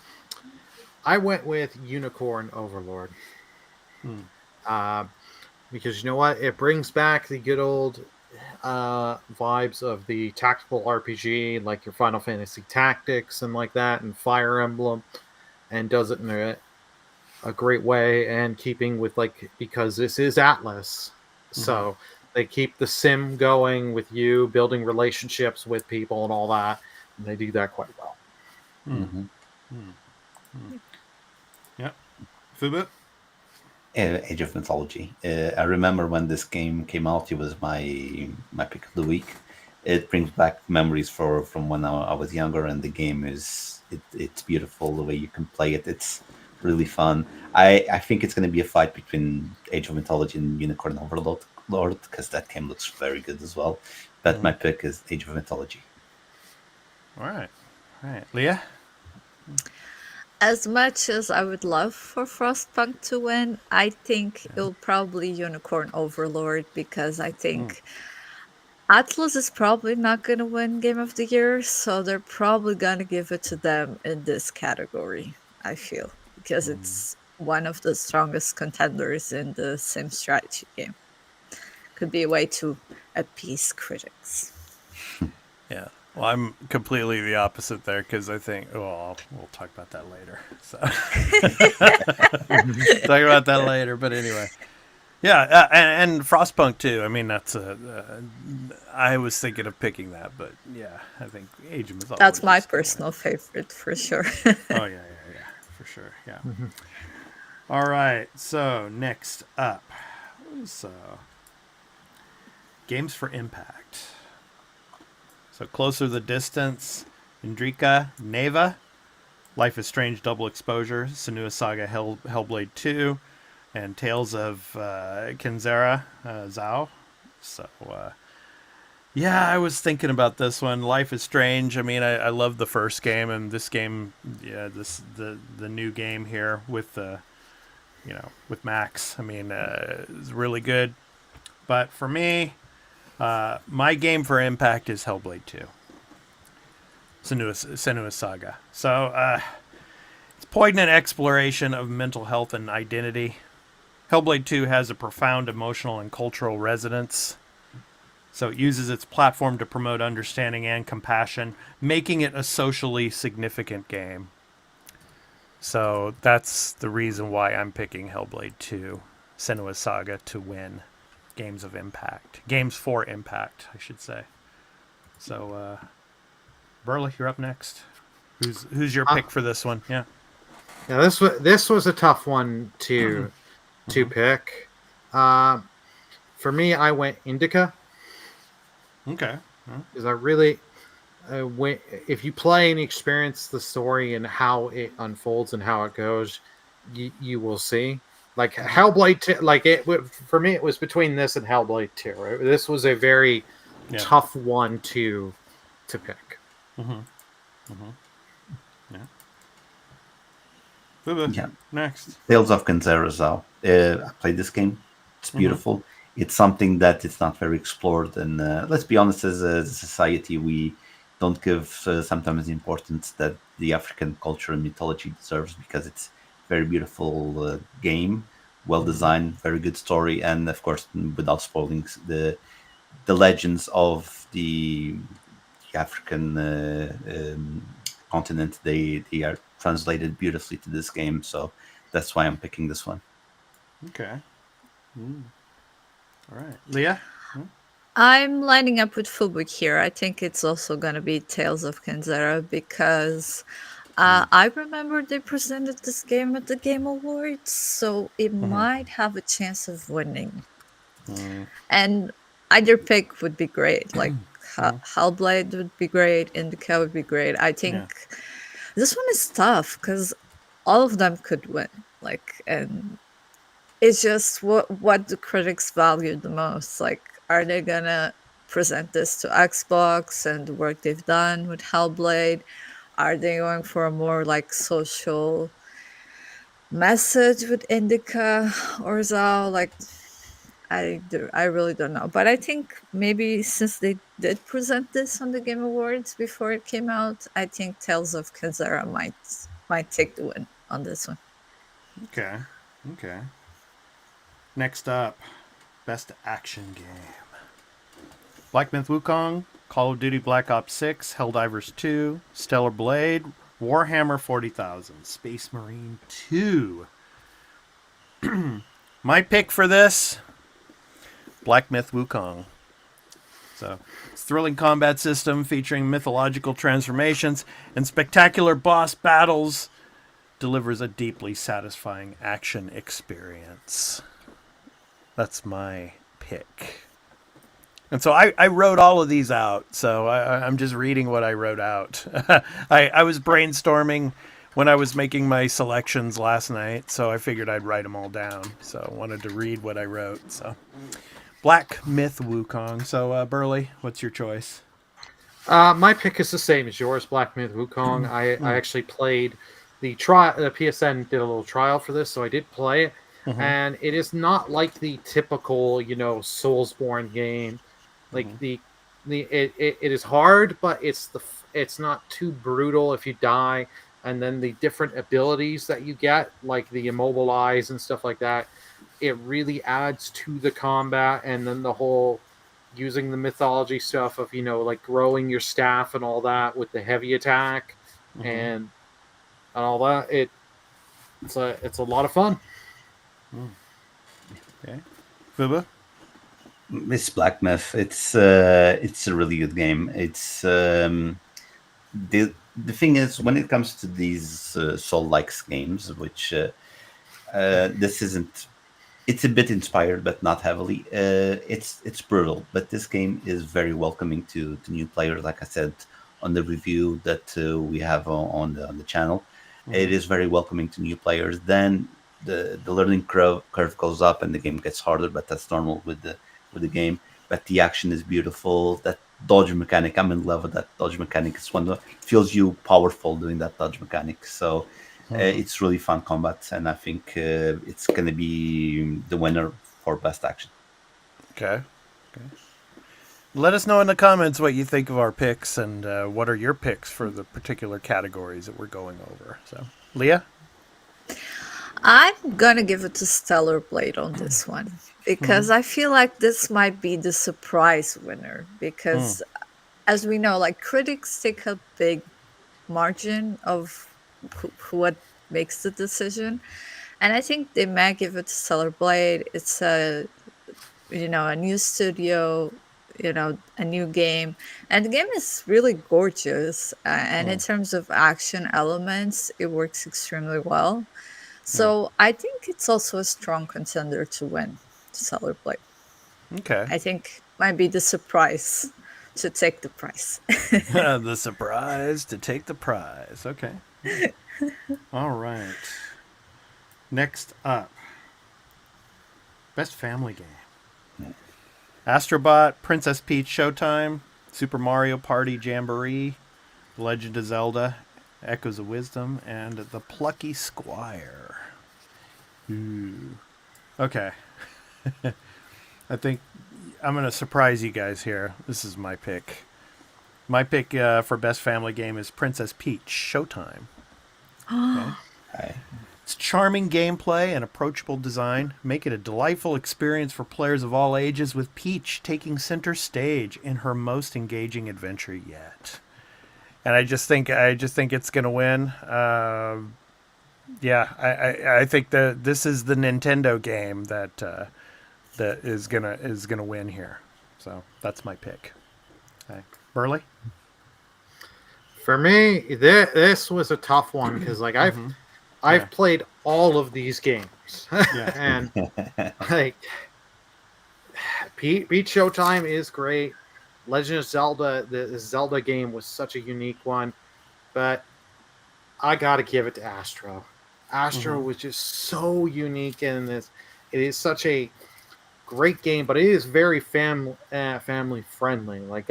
I went with Unicorn Overlord. Because you know what? It brings back the good old vibes of the tactical RPG, like your Final Fantasy Tactics and like that, and Fire Emblem, and does it in a great way, and keeping with, like, because this is Atlas, so they keep the sim going with you, building relationships with people and all that, and they do that quite well. Yep. Fubu? Age of Mythology. I remember when this game came out, it was my pick of the week. It brings back memories from when I was younger, and the game it's beautiful the way you can play it. It's really fun. I think it's going to be a fight between Age of Mythology and Unicorn Overlord, because that game looks very good as well. But my pick is Age of Mythology. All right. Leah? As much as I would love for Frostpunk to win, I think it'll probably Unicorn Overlord, because I think Atlas is probably not going to win Game of the Year, so they're probably going to give it to them in this category, I feel, because it's one of the strongest contenders in the sim strategy game. Could be a way to appease critics. Yeah. Well, I'm completely the opposite there, because I think, we'll talk about that later. So talk about that later. But anyway, yeah, and Frostpunk too. I mean, that's I was thinking of picking that, but yeah, I think Age of Mythology. That's my personal favorite for sure. Oh yeah, for sure, yeah. All right, so next up, games for impact. So Closer the Distance, Indrika, Neva, Life is Strange Double Exposure, Senua Saga Hellblade 2, and Tales of Kenzera Zao. So, yeah, I was thinking about this one. Life is Strange. I mean, I love the first game, and this game, yeah, the new game here with with Max. I mean, is really good. But for me, my game for impact is Hellblade 2. Senua Saga. So, it's poignant exploration of mental health and identity. Hellblade 2 has a profound emotional and cultural resonance. So it uses its platform to promote understanding and compassion, making it a socially significant game. So that's the reason why I'm picking Hellblade 2, Senua Saga, to win Games of Impact. Games for Impact, I should say. So, Burley, you're up next. Who's your pick for this one? Yeah. Yeah, this was a tough one to pick. For me, I went Indica. Okay. Because I really, if you play and experience the story and how it unfolds and how it goes, you will see. Like Hellblade 2, like for me, it was between this and Hellblade 2. Right? This was a very tough one to pick. Yeah. Next. Tales of Kenzera Zao. I played this game. It's beautiful. It's something that it's not very explored, and let's be honest, as a society, we don't give sometimes the importance that the African culture and mythology deserves, because it's a very beautiful game, well designed, very good story, and of course, without spoiling the legends of the African continent, they are translated beautifully to this game. So that's why I'm picking this one. Okay. All right, Leah. I'm lining up with Fubuki here. I think it's also going to be Tales of Kenzera because I remember they presented this game at the Game Awards, so it might have a chance of winning. And either pick would be great. Like Hellblade would be great, Indica would be great. I think this one is tough because all of them could win. Like, and it's just what the critics value the most. Like, are they gonna present this to Xbox and the work they've done with Hellblade? Are they going for a more like social message with Indica or Zao? Like, I really don't know. But I think maybe since they did present this on the Game Awards before it came out, I think Tales of Kenzera might take the win on this one. Okay. Next up, best action game. Black Myth Wukong, Call of Duty Black Ops 6, Helldivers 2, Stellar Blade, Warhammer 40,000, Space Marine 2. My pick for this, Black Myth Wukong. So, it's a thrilling combat system featuring mythological transformations and spectacular boss battles. Delivers a deeply satisfying action experience. That's my pick. And so I wrote all of these out. So I'm just reading what I wrote out. I was brainstorming when I was making my selections last night. So I figured I'd write them all down. So I wanted to read what I wrote. So Black Myth Wukong. So Burley, what's your choice? My pick is the same as yours, Black Myth Wukong. I actually played the PSN did a little trial for this, so I did play it. And it is not like the typical, Soulsborne game. Like it is hard, but it's not too brutal if you die. And then the different abilities that you get, like the immobilize and stuff like that, it really adds to the combat. And then the whole using the mythology stuff of like growing your staff and all that with the heavy attack and all that. It's a lot of fun. Okay, Fuba. It's Black Myth. It's a really good game. It's the thing is, when it comes to these Soul-like games, which this isn't. It's a bit inspired, but not heavily. It's brutal, but this game is very welcoming to new players. Like I said on the review that we have on the channel, It is very welcoming to new players. Then the learning curve goes up and the game gets harder, but that's normal with the game. But the action is beautiful. That dodge mechanic, I'm in love with that dodge mechanic. It's one that feels you powerful doing that dodge mechanic. So it's really fun combat, and I think it's going to be the winner for best action. Okay. Let us know in the comments what you think of our picks and what are your picks for the particular categories that we're going over. So, Leah? I'm gonna give it to Stellar Blade on this one because I feel like this might be the surprise winner because as we know, like critics take a big margin of what makes the decision. And I think they might give it to Stellar Blade. It's a new studio, a new game. And the game is really gorgeous. And in terms of action elements, it works extremely well. So I think it's also a strong contender to win Stellar Blade. Okay. I think might be the surprise to take the prize. The surprise to take the prize. Okay. All right. Next up, best family game. Astrobot, Princess Peach Showtime, Super Mario Party Jamboree, Legend of Zelda, Echoes of Wisdom, and The Plucky Squire. Ooh. Okay. I think I'm going to surprise you guys here. This is my pick. My pick for best family game is Princess Peach Showtime. Okay. Its charming gameplay and approachable design make it a delightful experience for players of all ages, with Peach taking center stage in her most engaging adventure yet. And I just think it's going to win. I think that this is the Nintendo game that is gonna win here. So that's my pick. Okay. Burley? For me, this was a tough one because I've played all of these games, and like Peach Showtime is great. Legend of Zelda, the Zelda game was such a unique one, but I gotta give it to Astro. Astro was just so unique in this. It is such a great game, but it is very family friendly. Like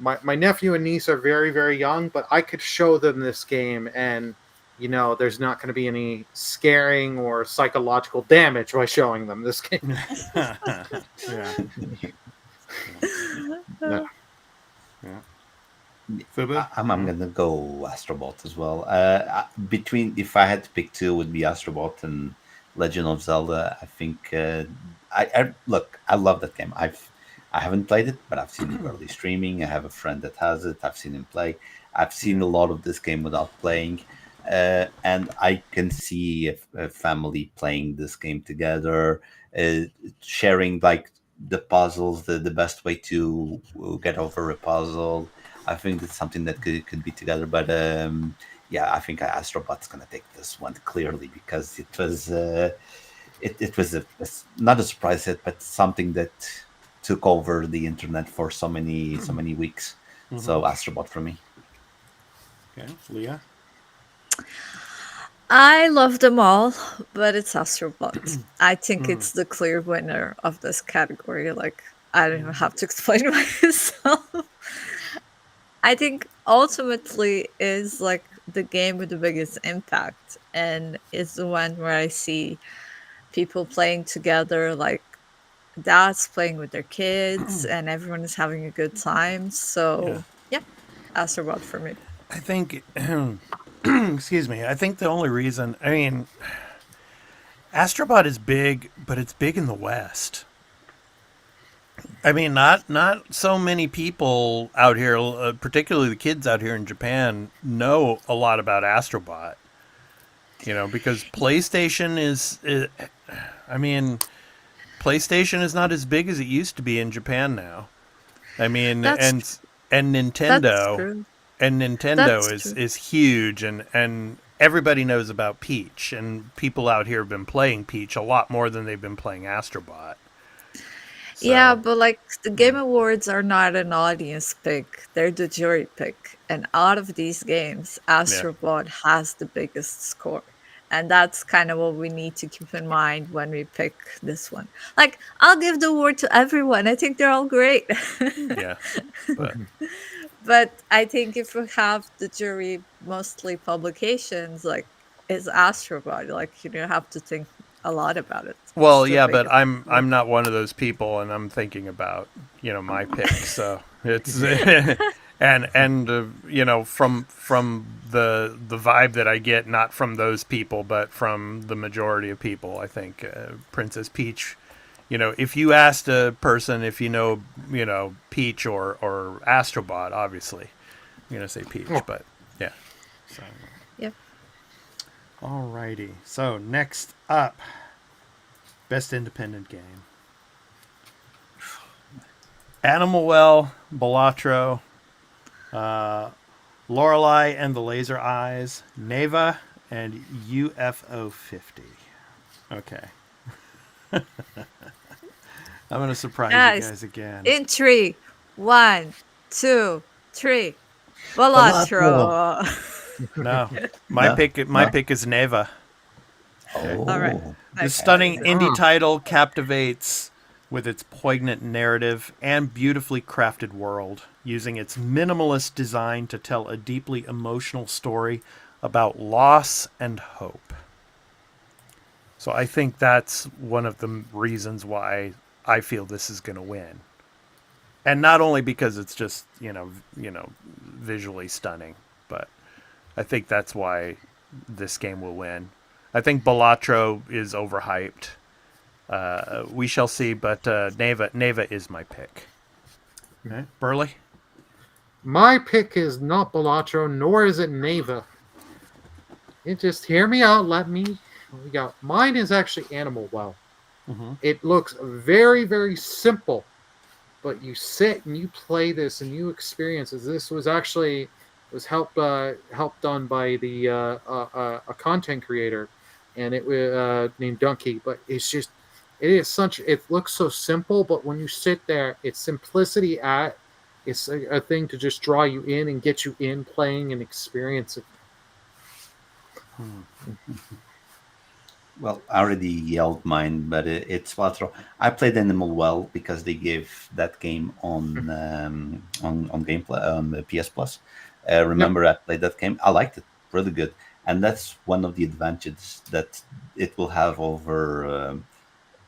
my nephew and niece are very, very young, but I could show them this game and there's not going to be any scaring or psychological damage by showing them this game. Yeah. Fubu? I'm going to go Astrobot as well. If I had to pick two, it would be Astrobot and Legend of Zelda. I think I love that game. I haven't played it, but I've seen it early streaming. I have a friend that has it. I've seen him play. I've seen a lot of this game without playing, and I can see a family playing this game together, sharing like the puzzles, the best way to get over a puzzle. I think it's something that could be together. But I think Astrobot's going to take this one clearly because it was it was not a surprise hit, but something that took over the internet for so many weeks. So Astrobot for me. Okay, Leah. I love them all, but it's Astrobot. I think it's the clear winner of this category. Like, I don't even have to explain myself. I think ultimately is like the game with the biggest impact, and it's the one where I see people playing together, like dads playing with their kids, and everyone is having a good time. So yeah, Astrobot for me. I think, excuse me. I think the only reason, Astrobot is big, but it's big in the West. I mean, not so many people out here, particularly the kids out here in Japan, know a lot about Astrobot. Because PlayStation PlayStation is not as big as it used to be in Japan now. And Nintendo, is huge, and everybody knows about Peach, and people out here have been playing Peach a lot more than they've been playing Astrobot. Yeah, So, but like the Game Awards are not an audience pick, they're the jury pick. And out of these games, yeah. Astrobot has the biggest score. And that's kind of what we need to keep in mind when we pick this one. Like, I'll give the award to everyone. I think they're all great. Yeah. But But I think if we have the jury mostly publications, like, is Astrobot, like, you don't have to think a lot about it. It's well, the yeah, but biggest I'm award. not one of those people, and I'm thinking about my pick. So it's and from the vibe that I get, not from those people, but from the majority of people, I think Princess Peach. If you asked a person if Peach or Astrobot, obviously you're gonna say Peach, Oh. but yeah. So Yep. alrighty. So next up, best independent game. Animal Well, Balatro, Lorelei and the Laser Eyes, Neva, and UFO 50. Okay. I'm going to surprise you Guys, guys again. in three, one, two, three. Balatro. Balatro. No. My No, my no. pick is Neva. All right. Oh, The Next stunning person. indie title captivates with its poignant narrative and beautifully crafted world, using its minimalist design to tell a deeply emotional story about loss and hope. So I think that's one of the reasons why I feel this is going to win. And not only because it's just, visually stunning, but I think that's why this game will win. I think Balatro is overhyped. We shall see, but Neva is my pick. Okay. Burley? My pick is not Balatro, nor is it Neva. It just hear me out. Let me. We got mine is actually Animal Well. Mm-hmm. It looks very, very simple, but you sit and you play this and you experience it. This was actually helped done by the a content creator, and it was named Donkey. But it looks so simple, but when you sit there, it's simplicity it's a thing to just draw you in and get you in playing and experience it. well, I already yelled mine, but it's Balatro. I played Animal Well because they gave that game on gameplay on the PS Plus. Remember, I played that game. I liked it, really good, and that's one of the advantages that it will have over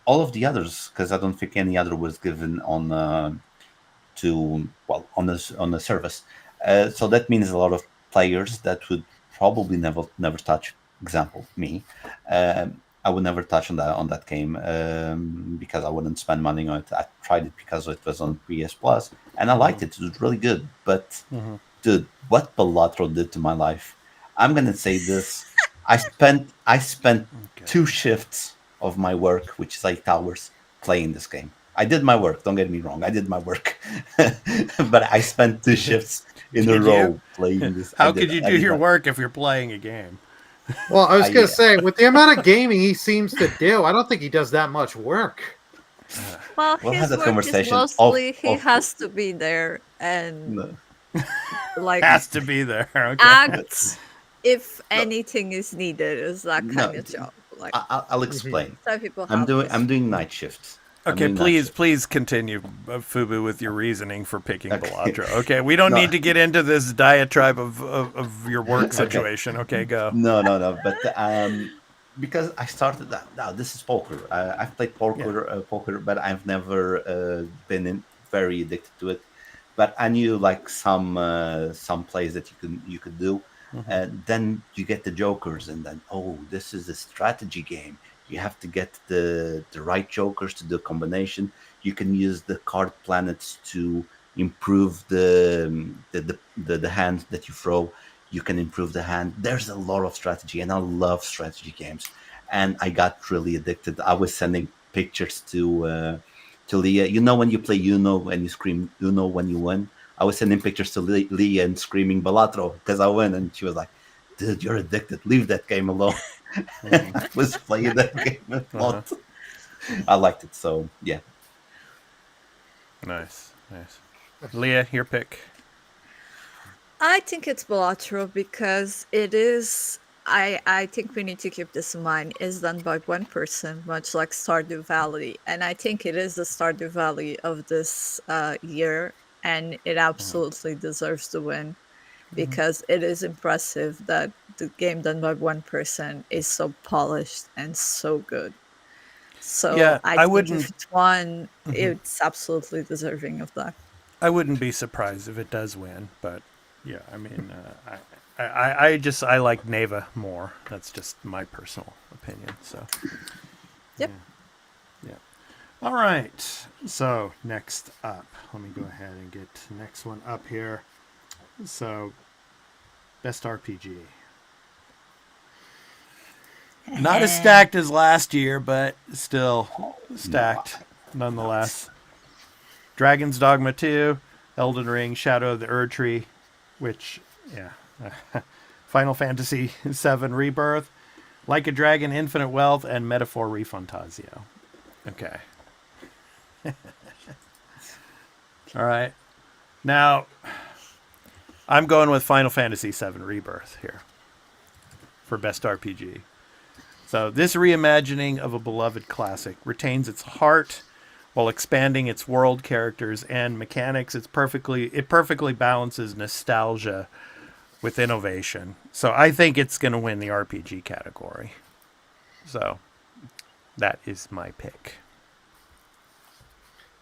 all of the others, because I don't think any other was given on on the service. So that means a lot of players that would probably never touch. Example, me. I would never touch on that game because I wouldn't spend money on it. I tried it because it was on PS Plus, and I liked it. It was really good. But dude, what Balatro did to my life! I'm gonna say this. I spent Okay. 2 shifts of my work, which is 8 hours, playing this game. I did my work. Don't get me wrong. I did my work, but I spent 2 shifts in a Did you? row playing this. How could you do your work if you're playing a game? Well, I was going I- to say, with the amount of gaming he seems to do, I don't think he does that much work. Well, We'll his have that work is conversation mostly he off- has to be there and No. like Has to be there. Okay. act if anything is needed. Is that No, kind of job? Like I'll explain. some people I'm have doing this. I'm doing night shifts. I'm Okay, doing night please, shifts. please continue, Fubu, with your reasoning for picking Okay. Balatro. Okay, we don't No. need to get into this diatribe of your work situation. Okay, go. No. But because I started that. Now this is poker. I've played poker, but I've never been very addicted to it. But I knew like some plays that you could do, and then you get the jokers, and then this is a strategy game. You have to get the right jokers to do a combination. You can use the card planets to improve the hand that you throw. You can improve the hand. There's a lot of strategy, and I love strategy games. And I got really addicted. I was sending pictures to Leah. You know when you play Uno and you scream Uno when you win? I was sending pictures to Leah and screaming Balatro because I win. And she was like, dude, you're addicted. Leave that game alone. I was playing that game a lot. I liked it. So, yeah. Nice. Leah, your pick. I think it's Balatro because it is. I think we need to keep this in mind. Is done by one person, much like Stardew Valley, and I think it is the Stardew Valley of this year, and it absolutely deserves to win because it is impressive that the game done by one person is so polished and so good. So Yeah, I I think wouldn't. if it's won, it's absolutely deserving of that. I wouldn't be surprised if it does win, but yeah, I mean, I like Neva more. That's just my personal opinion. So Yep. yeah. All right. So next up, let me go ahead and get the next one up here. So best RPG. Not as stacked as last year, but still stacked nonetheless. Dragon's Dogma 2, Elden Ring, Shadow of the Erdtree, which, yeah. Final Fantasy VII Rebirth, Like a Dragon, Infinite Wealth, and Metaphor Refantasio. Okay. All right. Now, I'm going with Final Fantasy VII Rebirth here for best RPG. So this reimagining of a beloved classic retains its heart while expanding its world, characters, and mechanics. It perfectly balances nostalgia with innovation. So I think it's going to win the RPG category. So that is my pick.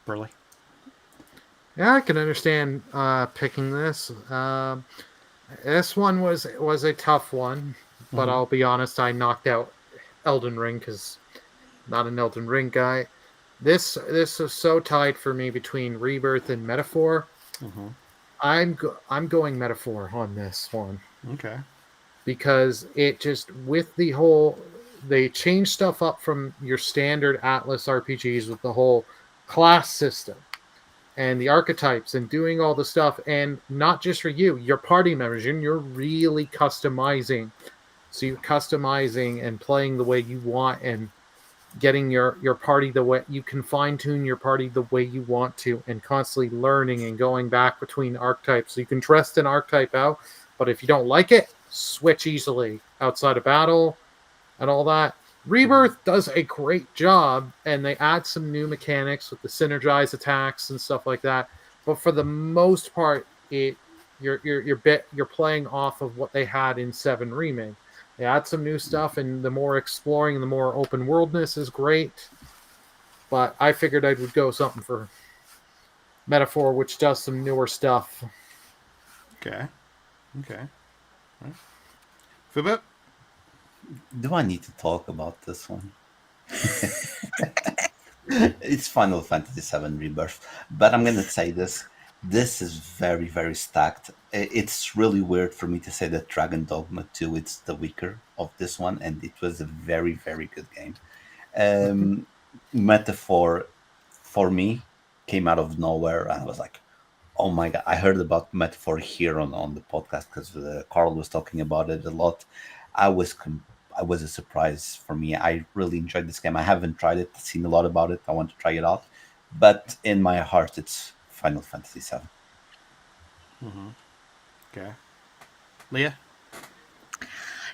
Burley? Yeah, I can understand picking this. This one was a tough one, but I'll be honest, I knocked out Elden Ring because not an Elden Ring guy. This is so tight for me between Rebirth and Metaphor. I'm going Metaphor on this one. Okay. Because it just with the whole they change stuff up from your standard Atlas RPGs with the whole class system and the archetypes and doing all the stuff, and not just for you, your party members, you're really customizing. So you're customizing and playing the way you want and getting your party the way you can fine-tune your party the way you want to, and constantly learning and going back between archetypes. So you can test an archetype out, but if you don't like it, switch easily outside of battle and all that. Rebirth does a great job, and they add some new mechanics with the synergized attacks and stuff like that. But for the most part, you're playing off of what they had in 7 Remake. They add some new stuff, and the more exploring and the more open worldness is great. But I figured I would go something for Metaphor, which does some newer stuff. Okay. Right. Fubu? Do I need to talk about this one? It's Final Fantasy VII Rebirth, but I'm going to say this. This is very, very stacked. It's really weird for me to say that Dragon Dogma 2 is the weaker of this one, and it was a very, very good game. Metaphor, for me, came out of nowhere, and I was like, oh my God. I heard about Metaphor here on the podcast because Carl was talking about it a lot. I was a surprise for me. I really enjoyed this game. I haven't tried it, seen a lot about it. I want to try it out. But in my heart, it's Final Fantasy VII. Okay. Leah?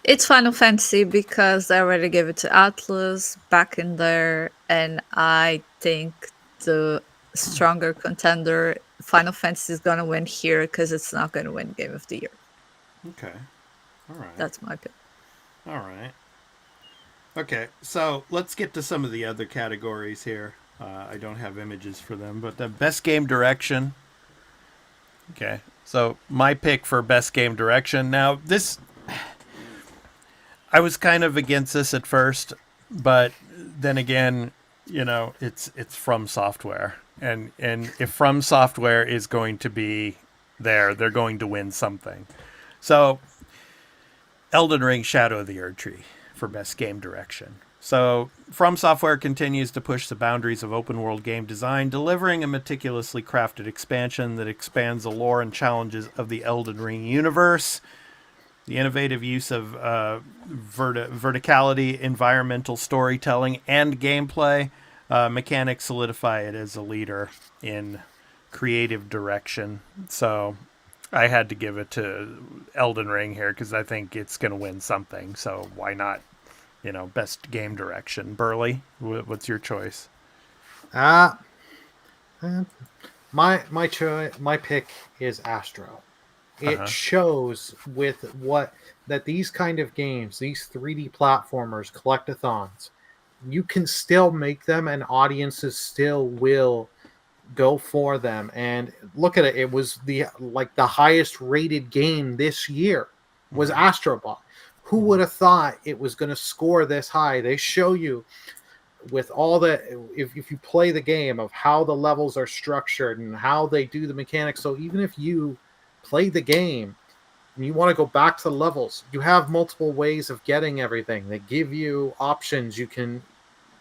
It's Final Fantasy because I already gave it to Atlas back in there, and I think the stronger contender, Final Fantasy, is going to win here because it's not going to win Game of the Year. Okay. All right. That's my pick. All right. Okay, so let's get to some of the other categories here. I don't have images for them, but the best game direction. Okay, so my pick for best game direction. Now, this, I was kind of against this at first, but then again, it's From Software, and if From Software is going to be there, they're going to win something. So, Elden Ring: Shadow of the Erdtree for best game direction. So, From Software continues to push the boundaries of open world game design, delivering a meticulously crafted expansion that expands the lore and challenges of the Elden Ring universe. The innovative use of verticality, environmental storytelling, and gameplay mechanics solidify it as a leader in creative direction. So I had to give it to Elden Ring here because I think it's going to win something. So why not, best game direction? Burley, what's your choice? Uh, my pick is Astro. It Uh-huh. shows with what that these kind of games, these 3D platformers, collectathons, you can still make them and audiences still will go for them. And look at it, it was the highest rated game this year was Astrobot. Who would have thought it was going to score this high? They show you with all the if you play the game of how the levels are structured and how they do the mechanics. So even if you play the game and you want to go back to the levels, you have multiple ways of getting everything. They give you options. You can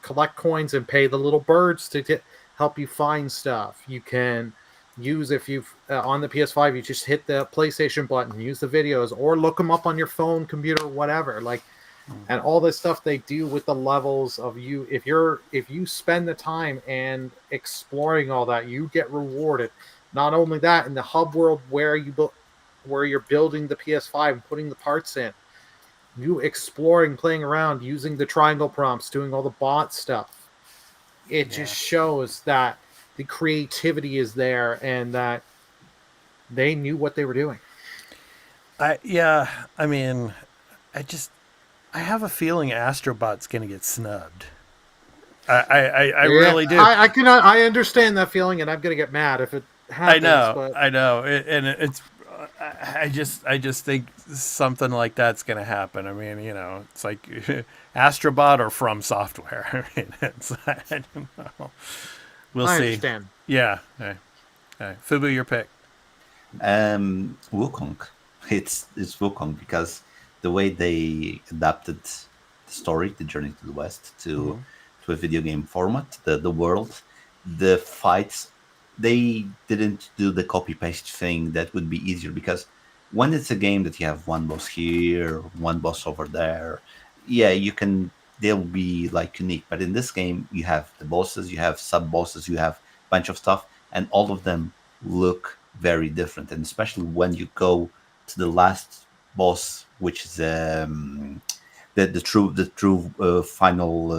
collect coins and pay the little birds to help you find stuff. You can use, if you've on the PS5, you just hit the PlayStation button, use the videos, or look them up on your phone, computer, whatever. And all this stuff they do with the levels of you. If you spend the time and exploring all that, you get rewarded. Not only that, in the hub world where you're building the PS5 and putting the parts in, you exploring, playing around, using the triangle prompts, doing all the bot stuff. It just shows that the creativity is there and that they knew what they were doing. I mean, I have a feeling Astrobot's going to get snubbed. I really do. I understand that feeling, and I'm going to get mad if it happens. I know, it's. I just think something like that's going to happen. I mean, it's like Astrobot or From Software. I mean, I don't know. We'll see. I understand. Yeah. All right. Fubu, your pick. Wukong. It's Wukong because the way they adapted the story, the Journey to the West, to a video game format, the world, the fights, they didn't do the copy paste thing that would be easier, because when it's a game that you have one boss here, one boss over there, they'll be like unique. But in this game, you have the bosses, you have sub bosses, you have a bunch of stuff, and all of them look very different. And especially when you go to the last boss, which is the true final,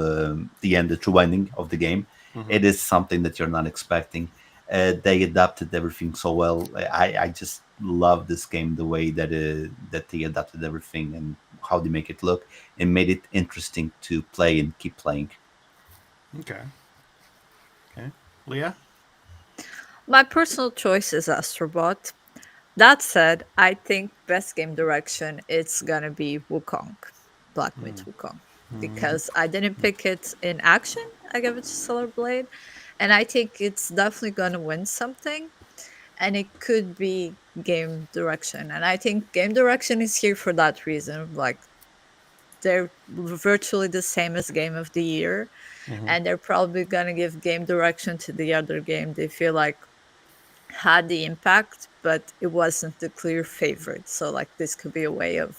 the end, the true ending of the game. It is something that you're not expecting. They adapted everything so well. I just love this game, the way that they adapted everything and how they make it look and made it interesting to play and keep playing. Okay. Leah? My personal choice is Astrobot. That said, I think best game direction it's gonna be Wukong, Black Myth Wukong, because I didn't pick it in action. I gave it to Stellar Blade, and I think it's definitely gonna win something. And it could be game direction, and I think game direction is here for that reason. Like, they're virtually the same as Game of the Year, and they're probably gonna give game direction to the other game they feel like had the impact, but it wasn't the clear favorite. So like this could be a way of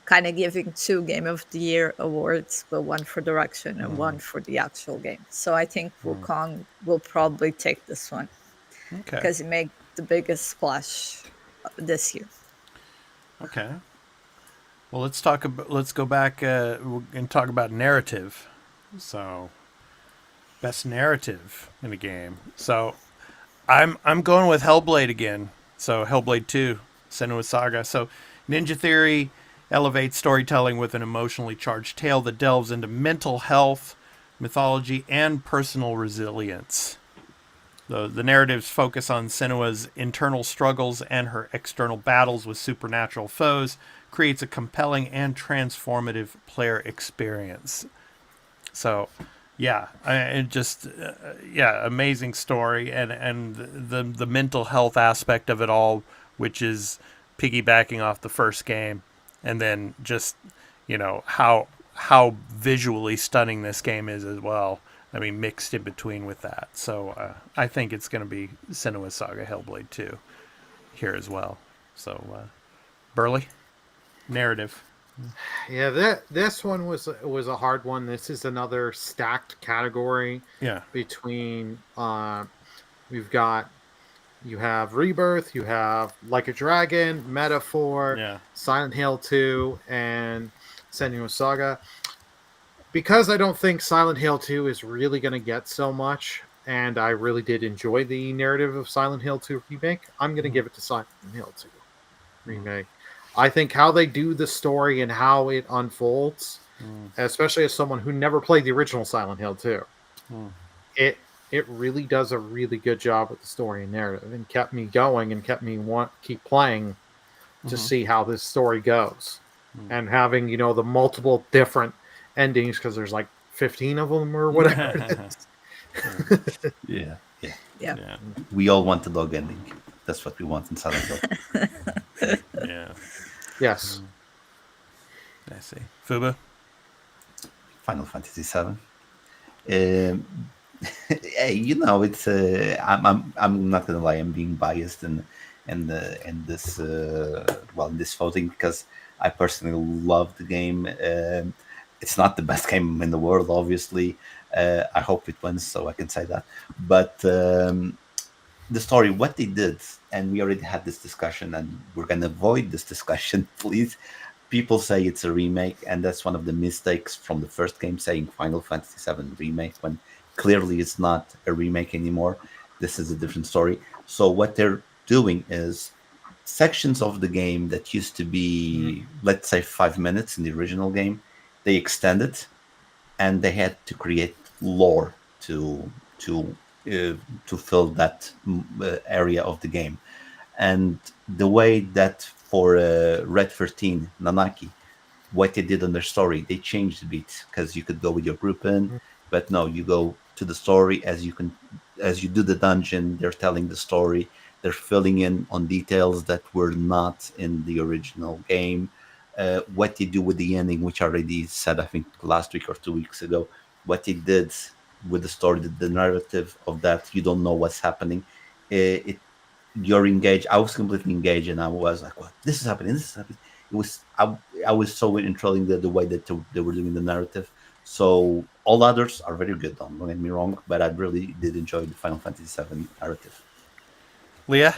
kind of giving 2 Game of the Year awards, but one for direction and one for the actual game. So I think Wukong will probably take this one because it made the biggest splash this year. Okay. Well, let's go back and talk about narrative. So, best narrative in a game. So, I'm going with Hellblade again. So Hellblade 2, Senua's Saga. So Ninja Theory elevates storytelling with an emotionally charged tale that delves into mental health, mythology, and personal resilience. The narratives focus on Senua's internal struggles and her external battles with supernatural foes, creates a compelling and transformative player experience. So, amazing story, and the mental health aspect of it all, which is piggybacking off the first game, and then just how visually stunning this game is as well. I mean, mixed in between with that. So I think it's going to be Senua's Saga Hellblade 2 here as well. So Burley, narrative. Yeah, this one was a hard one. This is another stacked category. Yeah. Between we've got You have Rebirth, you have Like a Dragon, Metaphor, Yeah. Silent Hill 2, and Senua's Saga. Because I don't think Silent Hill 2 is really going to get so much, and I really did enjoy the narrative of Silent Hill 2 Remake, I'm going to give it to Silent Hill 2 Remake. I think how they do the story and how it unfolds, especially as someone who never played the original Silent Hill 2, it it really does a really good job with the story and narrative, and kept me going and kept me keep playing to see how this story goes, and having the multiple different endings, because there's like 15 of them or whatever it is. Yeah. Yeah. We all want the dog ending. That's what we want in Silent Hill. Yeah. Yes. I see. Fubu? Final Fantasy VII. Hey, it's I'm not gonna lie. I'm being biased in this in this voting, because I personally love the game. It's not the best game in the world, obviously. I hope it wins, so I can say that. But the story, what they did, and we already had this discussion, and we're gonna avoid this discussion, please. People say it's a remake, and that's one of the mistakes from the first game, saying Final Fantasy VII remake, when clearly it's not a remake anymore. This is a different story. So what they're doing is sections of the game that used to be, let's say, 5 minutes in the original game, they extended, and they had to create lore to fill that area of the game. And the way that for Red 13 Nanaki, what they did on their story, they changed a bit, because you could go with your group in, but no, you go to the story as you do the dungeon. They're telling the story, they're filling in on details that were not in the original game. What they do with the ending, which I already said, I think last week or 2 weeks ago, what they did with the story, the narrative of that, you don't know what's happening. You're engaged. I was completely engaged, and I was like, "What? This is happening. This is happening." It was I was so enthralling the way that they were doing the narrative. So all others are very good. Don't get me wrong, but I really did enjoy the Final Fantasy VII narrative. Leah?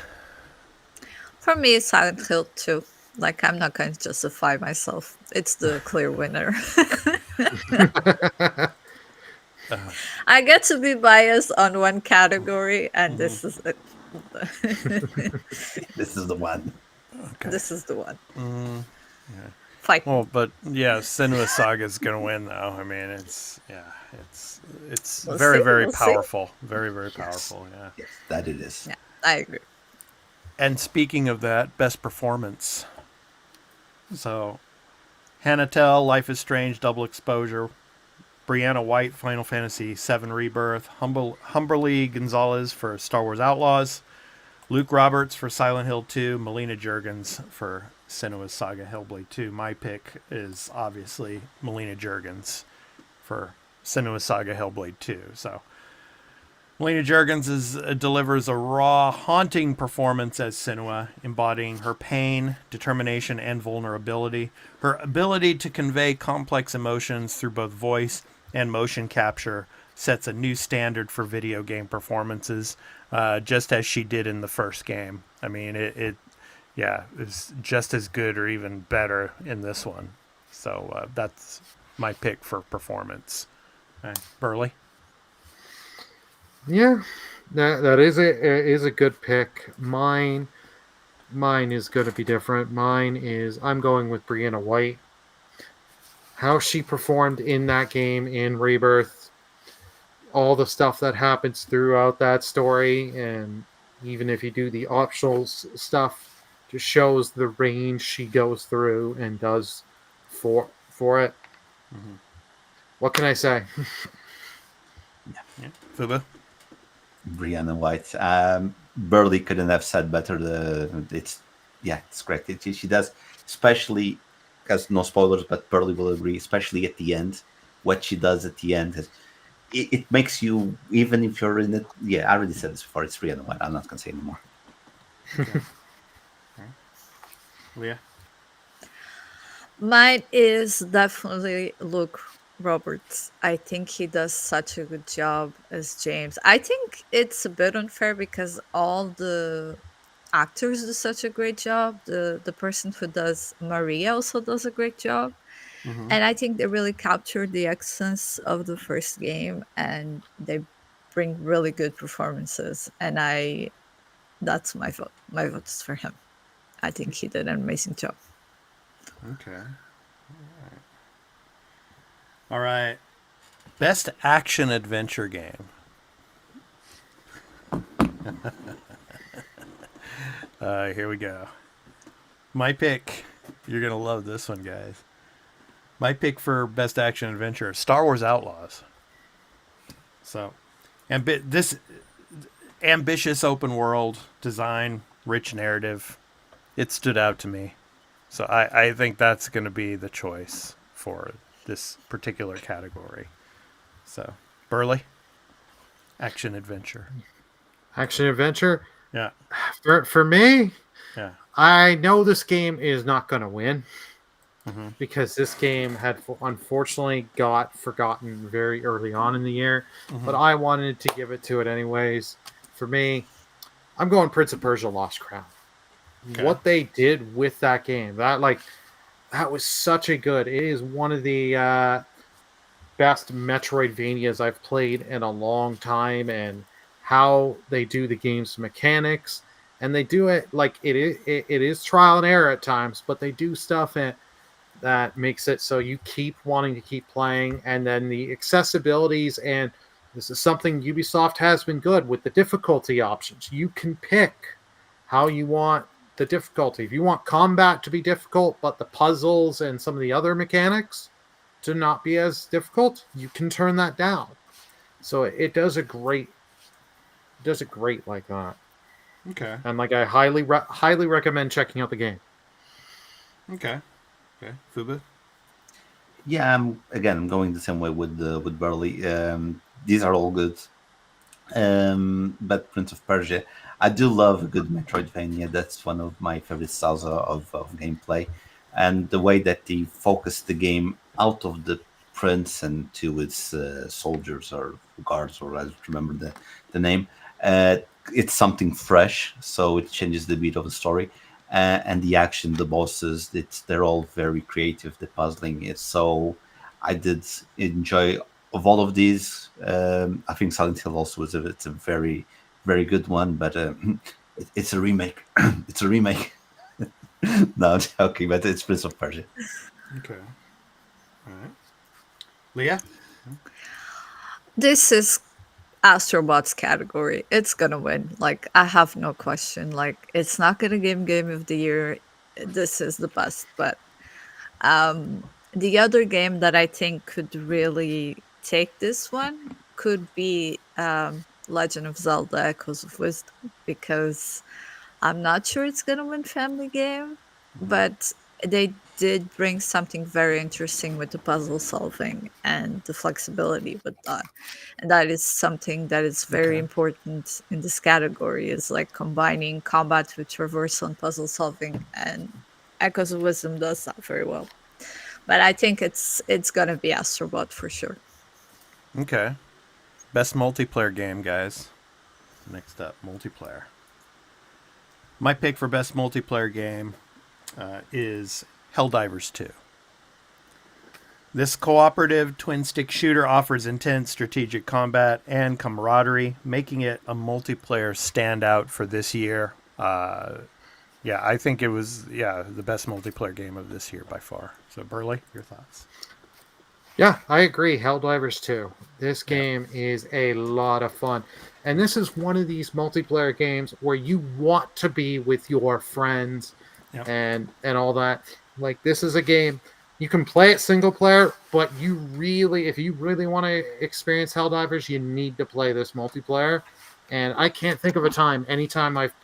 For me, it's Silent Hill 2. Like, I'm not going to justify myself. It's the clear winner. I get to be biased on one category, and this is it. This is the one. Okay. This is the one. Fight. Well, but yeah, Senua Saga is going to win, though. I mean, it's We'll very, see, very we'll see. powerful. Very, very powerful, yeah. Yes, that it is. Yeah, I agree. And speaking of that, best performance. So, Hanatel, Life is Strange, Double Exposure. Brianna White, Final Fantasy VII Rebirth. Humberly Gonzalez for Star Wars Outlaws. Luke Roberts for Silent Hill 2. Melina Juergens for Senua's Saga Hellblade 2. My pick is obviously Melina Juergens for Senua's Saga Hellblade 2. So Melina Juergens delivers a raw, haunting performance as Senua, embodying her pain, determination, and vulnerability. Her ability to convey complex emotions through both voice and motion capture sets a new standard for video game performances, just as she did in the first game. I mean, it's just as good or even better in this one. So that's my pick for performance. Okay. Burley? Yeah, that is a good pick. Mine is going to be different. I'm going with Brianna White. How she performed in that game in Rebirth, all the stuff that happens throughout that story, and even if you do the optional stuff, just shows the range she goes through and does for it. Mm-hmm. What can I say? Yeah. Fubu? Brianna White. Burley couldn't have said better. It's correct. She does, especially because no spoilers, but Burley will agree. Especially at the end, what she does at the end, it makes you, even if you're in it. Yeah, I already said this before. It's Brianna White. I'm not gonna say anymore. Okay. Leah? Mine is definitely Luke Roberts. I think he does such a good job as James. I think it's a bit unfair because all the actors do such a great job. The person who does Maria also does a great job. Hmm. And I think they really captured the essence of the first game and they bring really good performances. And I that's my vote. My vote is for him. I think he did an amazing job. Okay. All right. Best action adventure game. Here we go. My pick. You're gonna love this one, guys. My pick for best action adventure: Star Wars Outlaws. So, this ambitious open world design, rich narrative, it stood out to me. So I think that's going to be the choice for this particular category. So, Burley, action adventure. Action adventure. Yeah, For me, yeah. I know this game is not going to win Hmm. because this game had unfortunately got forgotten very early on in the year, but I wanted to give it to it anyways. For me, I'm going Prince of Persia: Lost Crown. Okay. What they did with that game, that was such a good. It is one of the best Metroidvanias I've played in a long time, and how they do the game's mechanics, and they do it like it is trial and error at times, but they do stuff that makes it so you keep wanting to keep playing, and then the accessibilities, and this is something Ubisoft has been good with the difficulty options. You can pick how you want the difficulty. If you want combat to be difficult, but the puzzles and some of the other mechanics to not be as difficult, you can turn that down. So it does it great like that. Okay. And like I highly recommend checking out the game. Okay. Fubu. Yeah, I'm going the same way with Burley. These are all good. But Prince of Persia, I do love a good Metroidvania. That's one of my favorite styles of gameplay, and the way that they focus the game out of the prince and to its soldiers or guards, or I don't remember the name. Uh, it's something fresh, so it changes the beat of the story. And the action, the bosses, they're all very creative. The puzzling is so. I did enjoy of all of these. I think Silent Hill also it's a very very good one, but it's a remake. It's a remake. No, I'm joking, but it's Prince of Persia. Okay. All right. Leah. This is Astrobot's category. It's gonna win. Like I have no question. Like it's not gonna game of the year. This is the best. But the other game that I think could really take this one could be Legend of Zelda: Echoes of Wisdom, because I'm not sure it's gonna win Family Game, but they did bring something very interesting with the puzzle solving and the flexibility with that. And that is something that is very Okay. important in this category, is like combining combat with traversal and puzzle solving, and Echoes of Wisdom does that very well. But I think it's gonna be Astrobot for sure. Okay. Best multiplayer game, guys. Next up, multiplayer. My pick for best multiplayer game is Helldivers 2. This cooperative twin stick shooter offers intense strategic combat and camaraderie, making it a multiplayer standout for this year. Yeah, I think it was the best multiplayer game of this year by far. So Burley, your thoughts? Yeah, I agree. Helldivers 2. This game is a lot of fun. And this is one of these multiplayer games where you want to be with your friends Yep. and all that. Like this is a game you can play it single player, but if you really want to experience Helldivers, you need to play this multiplayer. And I can't think of a time anytime I've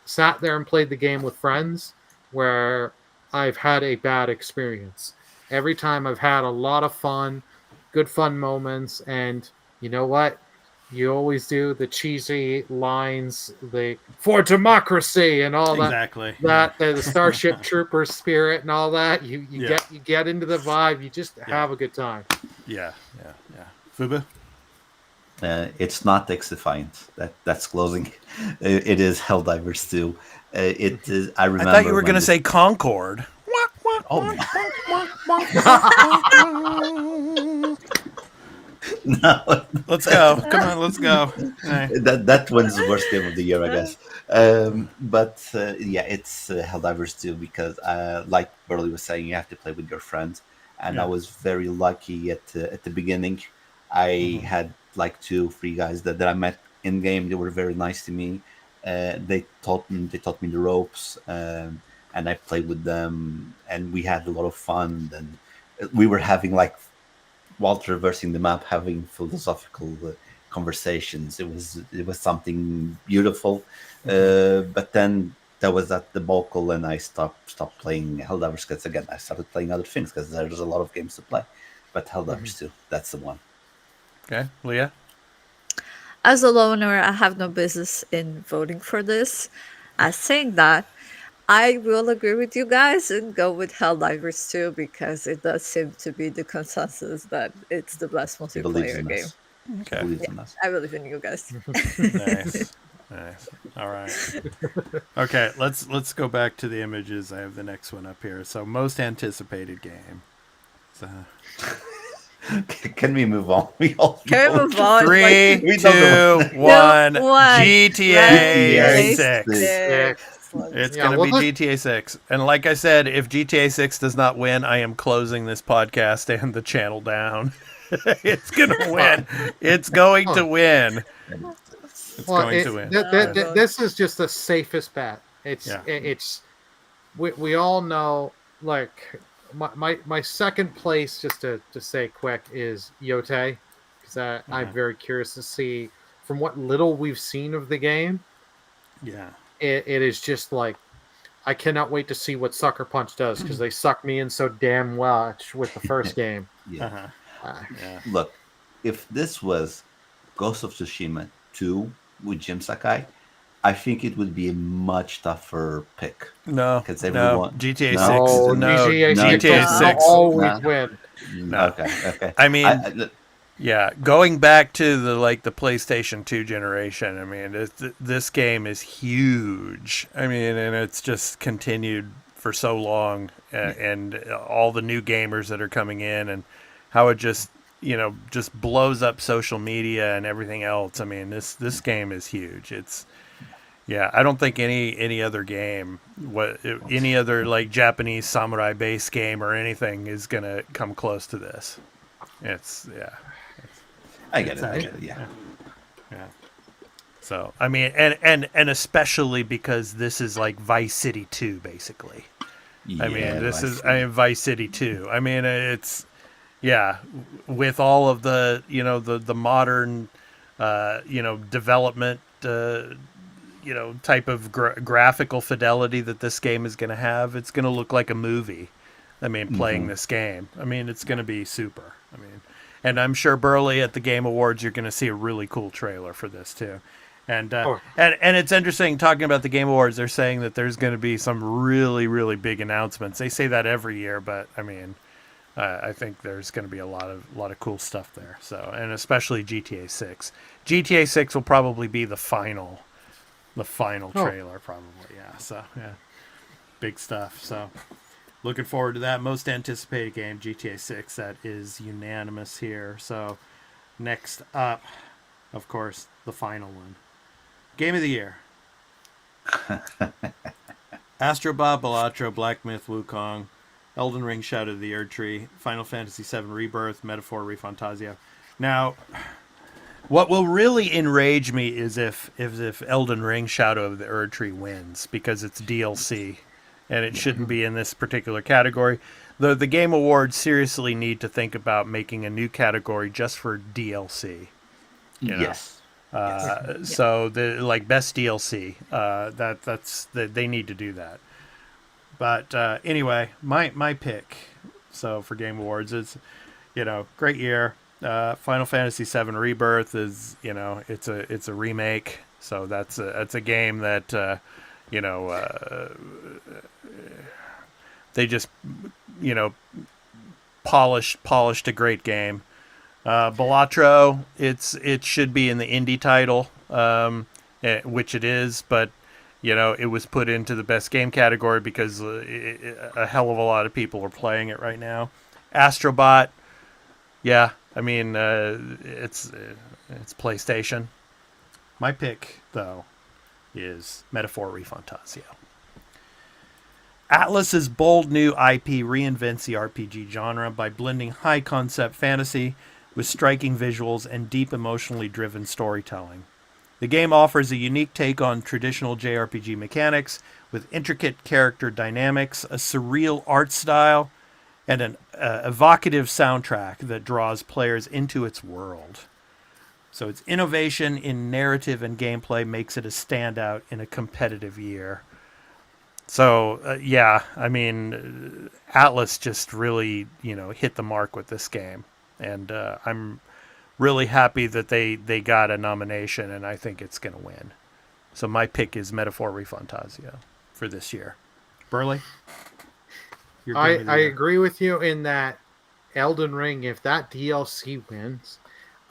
sat there and played the game with friends where I've had a bad experience. Every time I've had a lot of fun, good fun moments, and you know what? you always do the cheesy lines, the for democracy and all that. Exactly. The Starship Trooper spirit and all that. You get into the vibe. You just have a good time. Yeah. Fubu? It's not XDefiant. That's closing. It is Helldivers 2. It is. I remember. I thought you were going to say Concord. Oh no! Let's go. Come on, let's go. Right. That one's the worst game of the year, I guess. But yeah, it's Helldivers 2 because, like Burley was saying, you have to play with your friends, and I was very lucky at the beginning. I had like 2-3 guys that I met in game. They were very nice to me. They taught me the ropes, and I played with them, and we had a lot of fun. And we were having like, while traversing the map, having philosophical conversations. It was something beautiful. But then there was that debacle, and I stopped playing Helldivers because again I started playing other things because there's a lot of games to play. But Helldivers 2, that's the one. Okay, Leah? As a loner, I have no business in voting for this. As saying that, I will agree with you guys and go with Helldivers 2 because it does seem to be the consensus that it's the best He believes multiplayer in game. us. Okay. Believes in us. I believe in you guys. Nice. All right. Okay, let's go back to the images. I have the next one up here. So, most anticipated game. So, Can we move on? We all Can we move on? 3, we 2, don't 1. Two, one. GTA 6. Excellent. It's Yeah, going to well, be GTA 6. And like I said, if GTA 6 does not win, I am closing this podcast and the channel down. It's going to win. It's going to win. It's going to win. This is just the safest bet. It's we all know, like, my second place, just to say quick, is Yote, because I'm very curious to see, from what little we've seen of the game. Yeah. It is just like, I cannot wait to see what Sucker Punch does, because they sucked me in so damn much with the first game. Yeah. Yeah. Look, if this was Ghost of Tsushima 2 with Jim Sakai, I think it would be a much tougher pick. No, Because everyone... GTA 6. No, No, GTA 6 always win. No. Okay. I mean, yeah, going back to the PlayStation 2 generation, I mean, this game is huge. I mean, and it's just continued for so long, and all the new gamers that are coming in, and how it just blows up social media and everything else. I mean, this game is huge. I don't think any other game, any other Japanese samurai based game or anything is gonna come close to this. I get it. Yeah. So I mean, and especially because this is like Vice City 2, basically. I mean, this is Vice City 2. I mean, it's with all of the the modern development type of graphical fidelity that this game is going to have. It's going to look like a movie. I mean, playing this game. I mean, it's going to be super. I mean, and I'm sure, Burley, at the Game Awards, you're going to see a really cool trailer for this too. And and it's interesting talking about the Game Awards. They're saying that there's going to be some really, really big announcements. They say that every year, but I mean, I think there's going to be a lot of cool stuff there. So, and especially GTA 6. GTA 6 will probably be the final trailer, probably. Yeah. So big stuff. So. Looking forward to that. Most anticipated game, GTA 6. That is unanimous here. So, next up, of course, the final one. Game of the year. Astrobot, Balatro, Black Myth, Wukong, Elden Ring, Shadow of the Erdtree, Final Fantasy VII Rebirth, Metaphor, ReFantazio. Now, what will really enrage me is if Elden Ring, Shadow of the Erdtree wins, because it's DLC. And it shouldn't be in this particular category. The Game Awards seriously need to think about making a new category just for DLC. Yes. So the best DLC. They need to do that. But anyway, my pick. So for Game Awards, it's great year. Final Fantasy VII Rebirth is, it's a remake, so that's a game that they just polished a great game. Balatro, it should be in the Indy title, which it is, but it was put into the best game category because a hell of a lot of people are playing it right now. Astrobot, yeah, I mean it's PlayStation. My pick though is Metaphor Refantasio. Atlas's bold new IP reinvents the RPG genre by blending high-concept fantasy with striking visuals and deep emotionally driven storytelling. The game offers a unique take on traditional JRPG mechanics with intricate character dynamics, a surreal art style, and an evocative soundtrack that draws players into its world. So its innovation in narrative and gameplay makes it a standout in a competitive year. So, yeah, I mean, Atlas just really, hit the mark with this game. And I'm really happy that they got a nomination, and I think it's going to win. So my pick is Metaphor Refantasio for this year. Burley? I agree with you in that Elden Ring, if that DLC wins,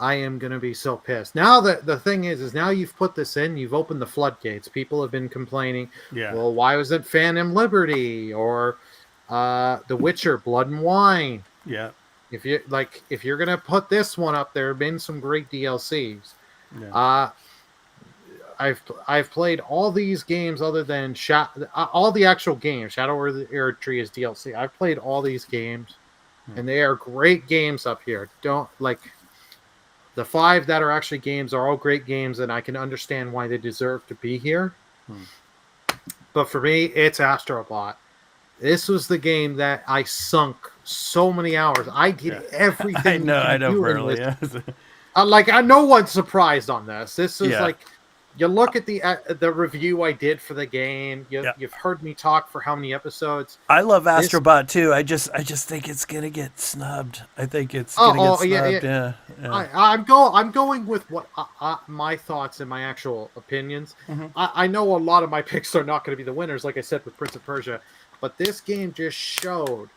I am going to be so pissed. Now the thing is now you've put this in, you've opened the floodgates. People have been complaining, well, why wasn't Phantom Liberty or The Witcher Blood and Wine? Yeah. If you're going to put this one up, there have been some great DLCs. Yeah. I've played all these games other than all the actual games. Shadow or the Air Tree is DLC. I've played all these games, and they are great games up here. The 5 that are actually games are all great games, and I can understand why they deserve to be here. But for me, it's Astrobot. This was the game that I sunk so many hours. I did everything. I know, Burley. Yeah. No one's surprised on this. This is you look at the review I did for the game. You've heard me talk for how many episodes. I love Astrobot too. I just think it's gonna get snubbed. I think it's gonna get snubbed. Yeah. I'm going with what my thoughts and my actual opinions. Mm-hmm. I know a lot of my picks are not going to be the winners, like I said with Prince of Persia, but this game just showed.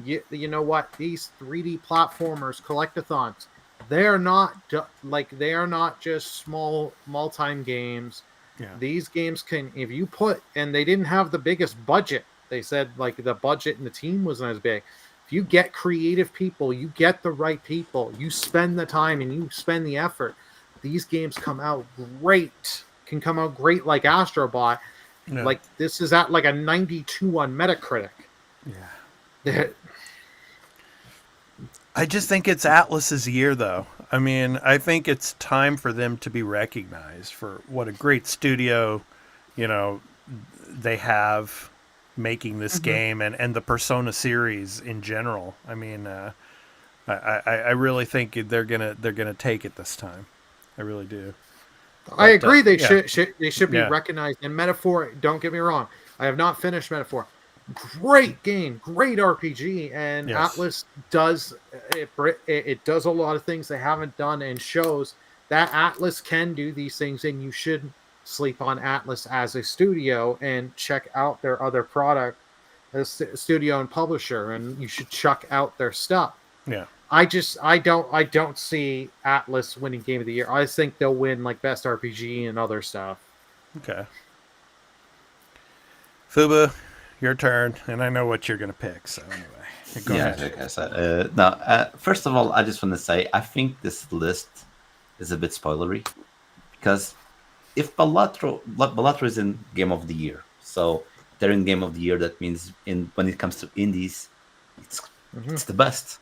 You know what? These 3D platformers, collectathons, they are not just small multi games. Yeah. These games can, if you put, and they didn't have the biggest budget. They said the budget and the team wasn't as big. If you get creative people, you get the right people, you spend the time and you spend the effort, these games come out great. Can come out great like Astrobot. Yeah. Like this is at like a 92 on Metacritic. Yeah. I just think it's Atlas's year, though. I mean, I think it's time for them to be recognized for what a great studio, they have making this game and the Persona series in general. I mean, I really think they're gonna take it this time. I really do. I agree. They should be recognized. And Metaphor, don't get me wrong, I have not finished Metaphor. Great game, great RPG, and Atlas does it does a lot of things they haven't done, and shows that Atlas can do these things, and you shouldn't sleep on Atlas as a studio, and check out their other product as studio and publisher, and you should check out their stuff. Yeah. I don't see Atlas winning Game of the Year. I think they'll win like Best RPG and other stuff. Okay. Fubu, your turn, and I know what you're going to pick. So anyway, go ahead. Like I said, first of all, I just want to say I think this list is a bit spoilery, because if Balatro is in Game of the Year, so they're in Game of the Year, that means when it comes to indies, it's the best,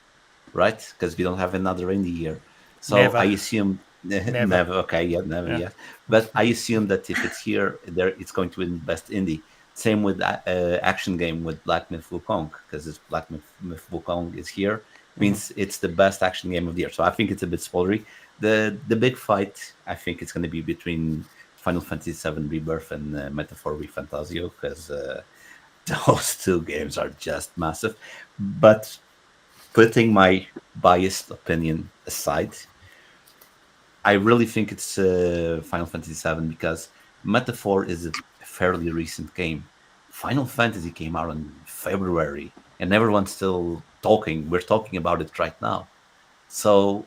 right? Because we don't have another indie year. So never. I assume never. Okay, never yet. But I assume that if it's here, it's going to win best indie. Same with action game with Black Myth Wukong, because Black Myth Wukong is here, means it's the best action game of the year. So I think it's a bit spoilery. The big fight, I think it's going to be between Final Fantasy VII Rebirth and Metaphor Refantasio, because those two games are just massive. But putting my biased opinion aside, I really think it's Final Fantasy VII because Metaphor is a fairly recent game. Final Fantasy came out in February, and everyone's still talking. We're talking about it right now. So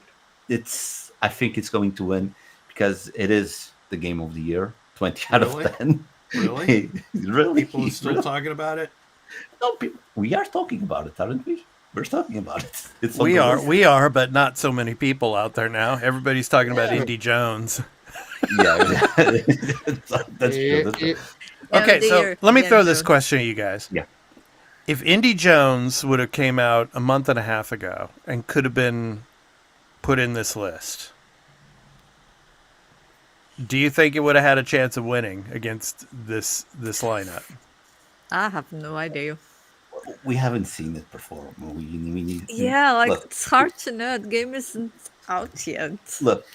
it's I think it's going to win because it is the game of the year, 20 out Really? of 10. Really? Really? People are still talking about it. No, we are talking about it, aren't we? We're talking about it. It's on We the are, list. we are, but not so many people out there now. Everybody's talking about Yeah. Indy Jones. Yeah, that's true. That's true. Game Okay, of the so year, let me Indiana throw this Jones. question at you guys. Yeah. If Indy Jones would have came out a month and a half ago and could have been put in this list, do you think it would have had a chance of winning against this lineup? I have no idea. We haven't seen it perform. We need. Yeah, like Look, it's hard to know. The game isn't out yet. look.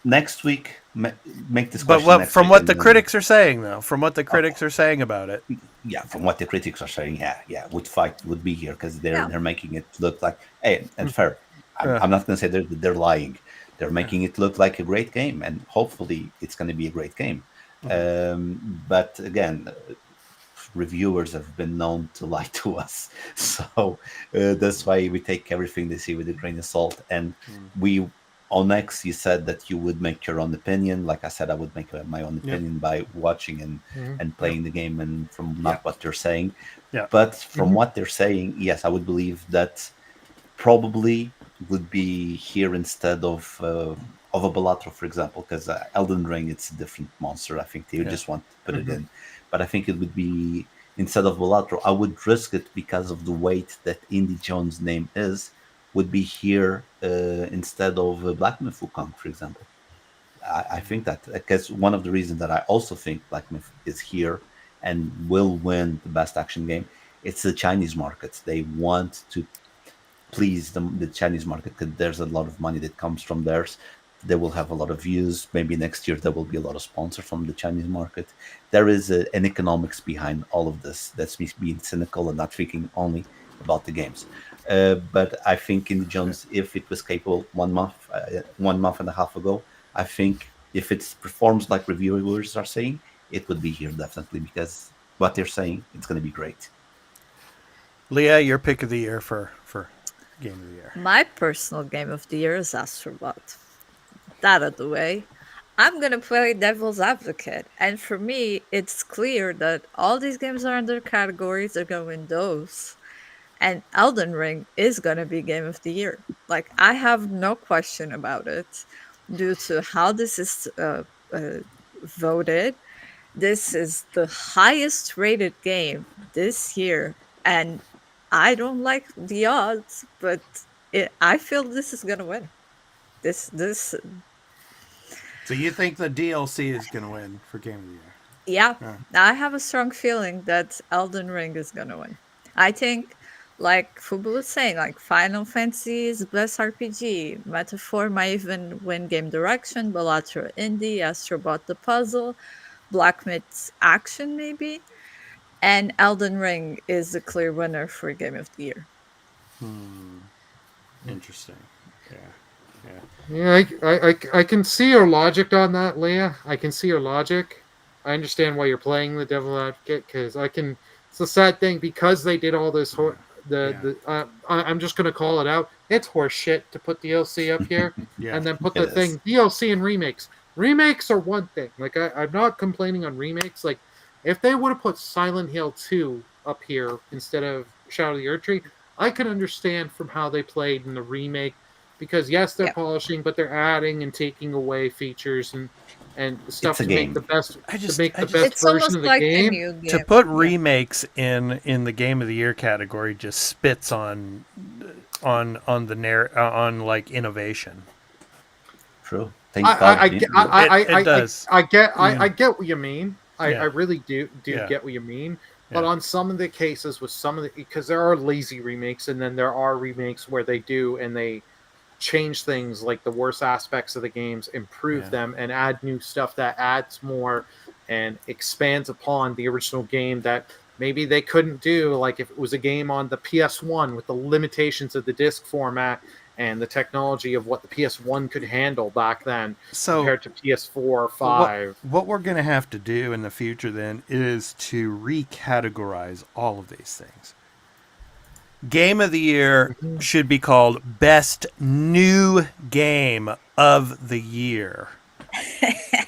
Next week, make this But question next from week what and the then- critics are saying, though, from what the critics are saying about it, yeah, from what the critics are saying, yeah, would be here because Yeah. they're making it look like and fair. I'm not going to say they're lying. They're making it look like a great game, and hopefully it's going to be a great game. But again, reviewers have been known to lie to us, so that's why we take everything they see with a grain of salt. And we on X, you said that you would make your own opinion. Like I said, I would make my own opinion by watching and playing the game, and from not what they're saying. Yeah. But from what they're saying, yes, I would believe that probably would be here instead of a Balatro, for example, because Elden Ring, it's a different monster. I think they just want to put it in. But I think it would be instead of Balatro, I would risk it because of the weight that Indy Jones' name is. Would be here instead of Black Myth Wukong, for example. I think that because one of the reasons that I also think Black Myth is here and will win the best action game, it's the Chinese market. They want to please the Chinese market because there's a lot of money that comes from theirs. They will have a lot of views. Maybe next year there will be a lot of sponsors from the Chinese market. There is an economics behind all of this. That's me being cynical and not thinking only about the games. But I think Indy Jones, if it was capable 1 month and a half ago, I think if it performs like reviewers are saying, it would be here definitely because what they're saying, it's going to be great. Leah, your pick of the year for game of the year. My personal game of the year is Astrobot. That out of the way. I'm gonna play devil's advocate, and for me, it's clear that all these games are under categories. They're going those, and Elden Ring is gonna be game of the year. Like I have no question about it, due to how this is voted. This is the highest rated game this year, and I don't like the odds, but I feel this is gonna win. This So you think the DLC is going to win for game of the year? Yeah, I have a strong feeling that Elden Ring is gonna win. I think, like Fubu was saying, like Final Fantasy is best RPG. Metaphor might even win game direction. Balatro Indie, Astrobot the Puzzle, Black Myth's Action maybe, and Elden Ring is the clear winner for Game of the Year. Interesting. Yeah. Yeah, I can see your logic on that, Leah. I can see your logic. I understand why you're playing the devil advocate because I can. It's a sad thing because they did all this. I'm just gonna call it out. It's horse shit to put DLC up here Yeah. and then put It the thing is. DLC and remakes. Remakes are one thing. Like I'm not complaining on remakes. Like if they would have put Silent Hill 2 up here instead of Shadow of the Erdtree, I could understand from how they played in the remake. Because yes, they're Yep. polishing, but they're adding and taking away features and stuff It's a to game. make the best I just- best It's version almost of the like game. a new game. To put Yeah. remakes in the game of the year category just spits on on like innovation. True. Thank God. I does. I get what you mean. I Yeah. really do Yeah. get what you mean. But Yeah. on some of the cases with some of the because there are lazy remakes and then there are remakes where they do and they change things like the worst aspects of the games, improve Yeah. them, and add new stuff that adds more and expands upon the original game that Maybe they couldn't do, like, if it was a game on the PS1 with the limitations of the disc format and the technology of what the PS1 could handle back then So compared to PS4 or 5. what we're going to have to do in the future then is to recategorize all of these things. Game of the year should be called Best New Game of the Year.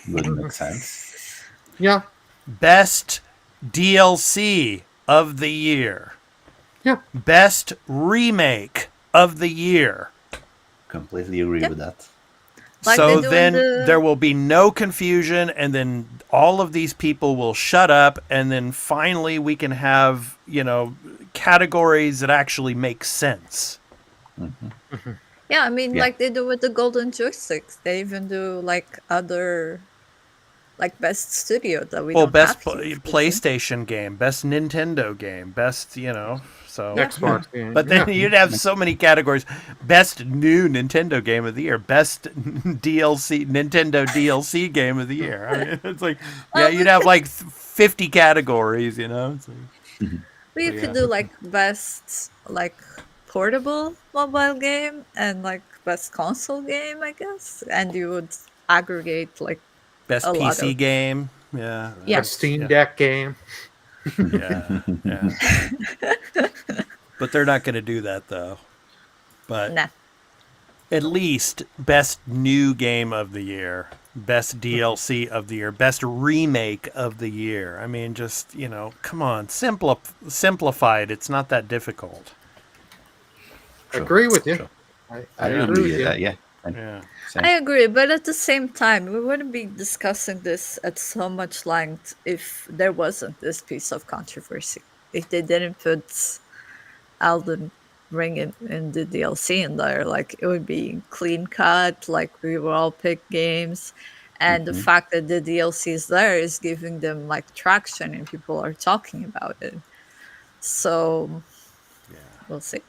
Would make sense. Yeah. Best DLC of the year. Yeah. Best Remake of the year. Completely agree Yep. with that. Like So they do in then the- there will be no confusion, and then all of these people will shut up, and then finally we can have, categories that actually make sense. Yeah, I mean, Yeah. like they do with the golden joysticks. They even do like other, like best studio that we Well, don't best have to. PlayStation game, best Nintendo game, best, so. Yeah. Xbox game. But then yeah. you'd have so many categories. Best new Nintendo game of the year. Best Nintendo DLC game of the year. I mean, it's like, you'd have like 50 categories, It's like, Well, you So, could yeah. do like best like portable mobile game and like best console game, I guess, and you would aggregate like best A lot PC of- game. Yeah. Yeah. A Steam Deck game. Yeah. Yeah. But they're not going to do that, though. But nah. at least best new game of the year, best DLC of the year, best remake of the year. I mean, just, come on, simplify it. It's not that difficult. True. Agree with you. True. I I agree agree with with you. that. Yeah. Yeah. Same. I agree, but at the same time, we wouldn't be discussing this at so much length if there wasn't this piece of controversy. If they didn't put Elden Ring in the DLC in there, like it would be clean cut, like we will all pick games. And the fact that the DLC is there is giving them like traction and people are talking about it. So Yeah. we'll see.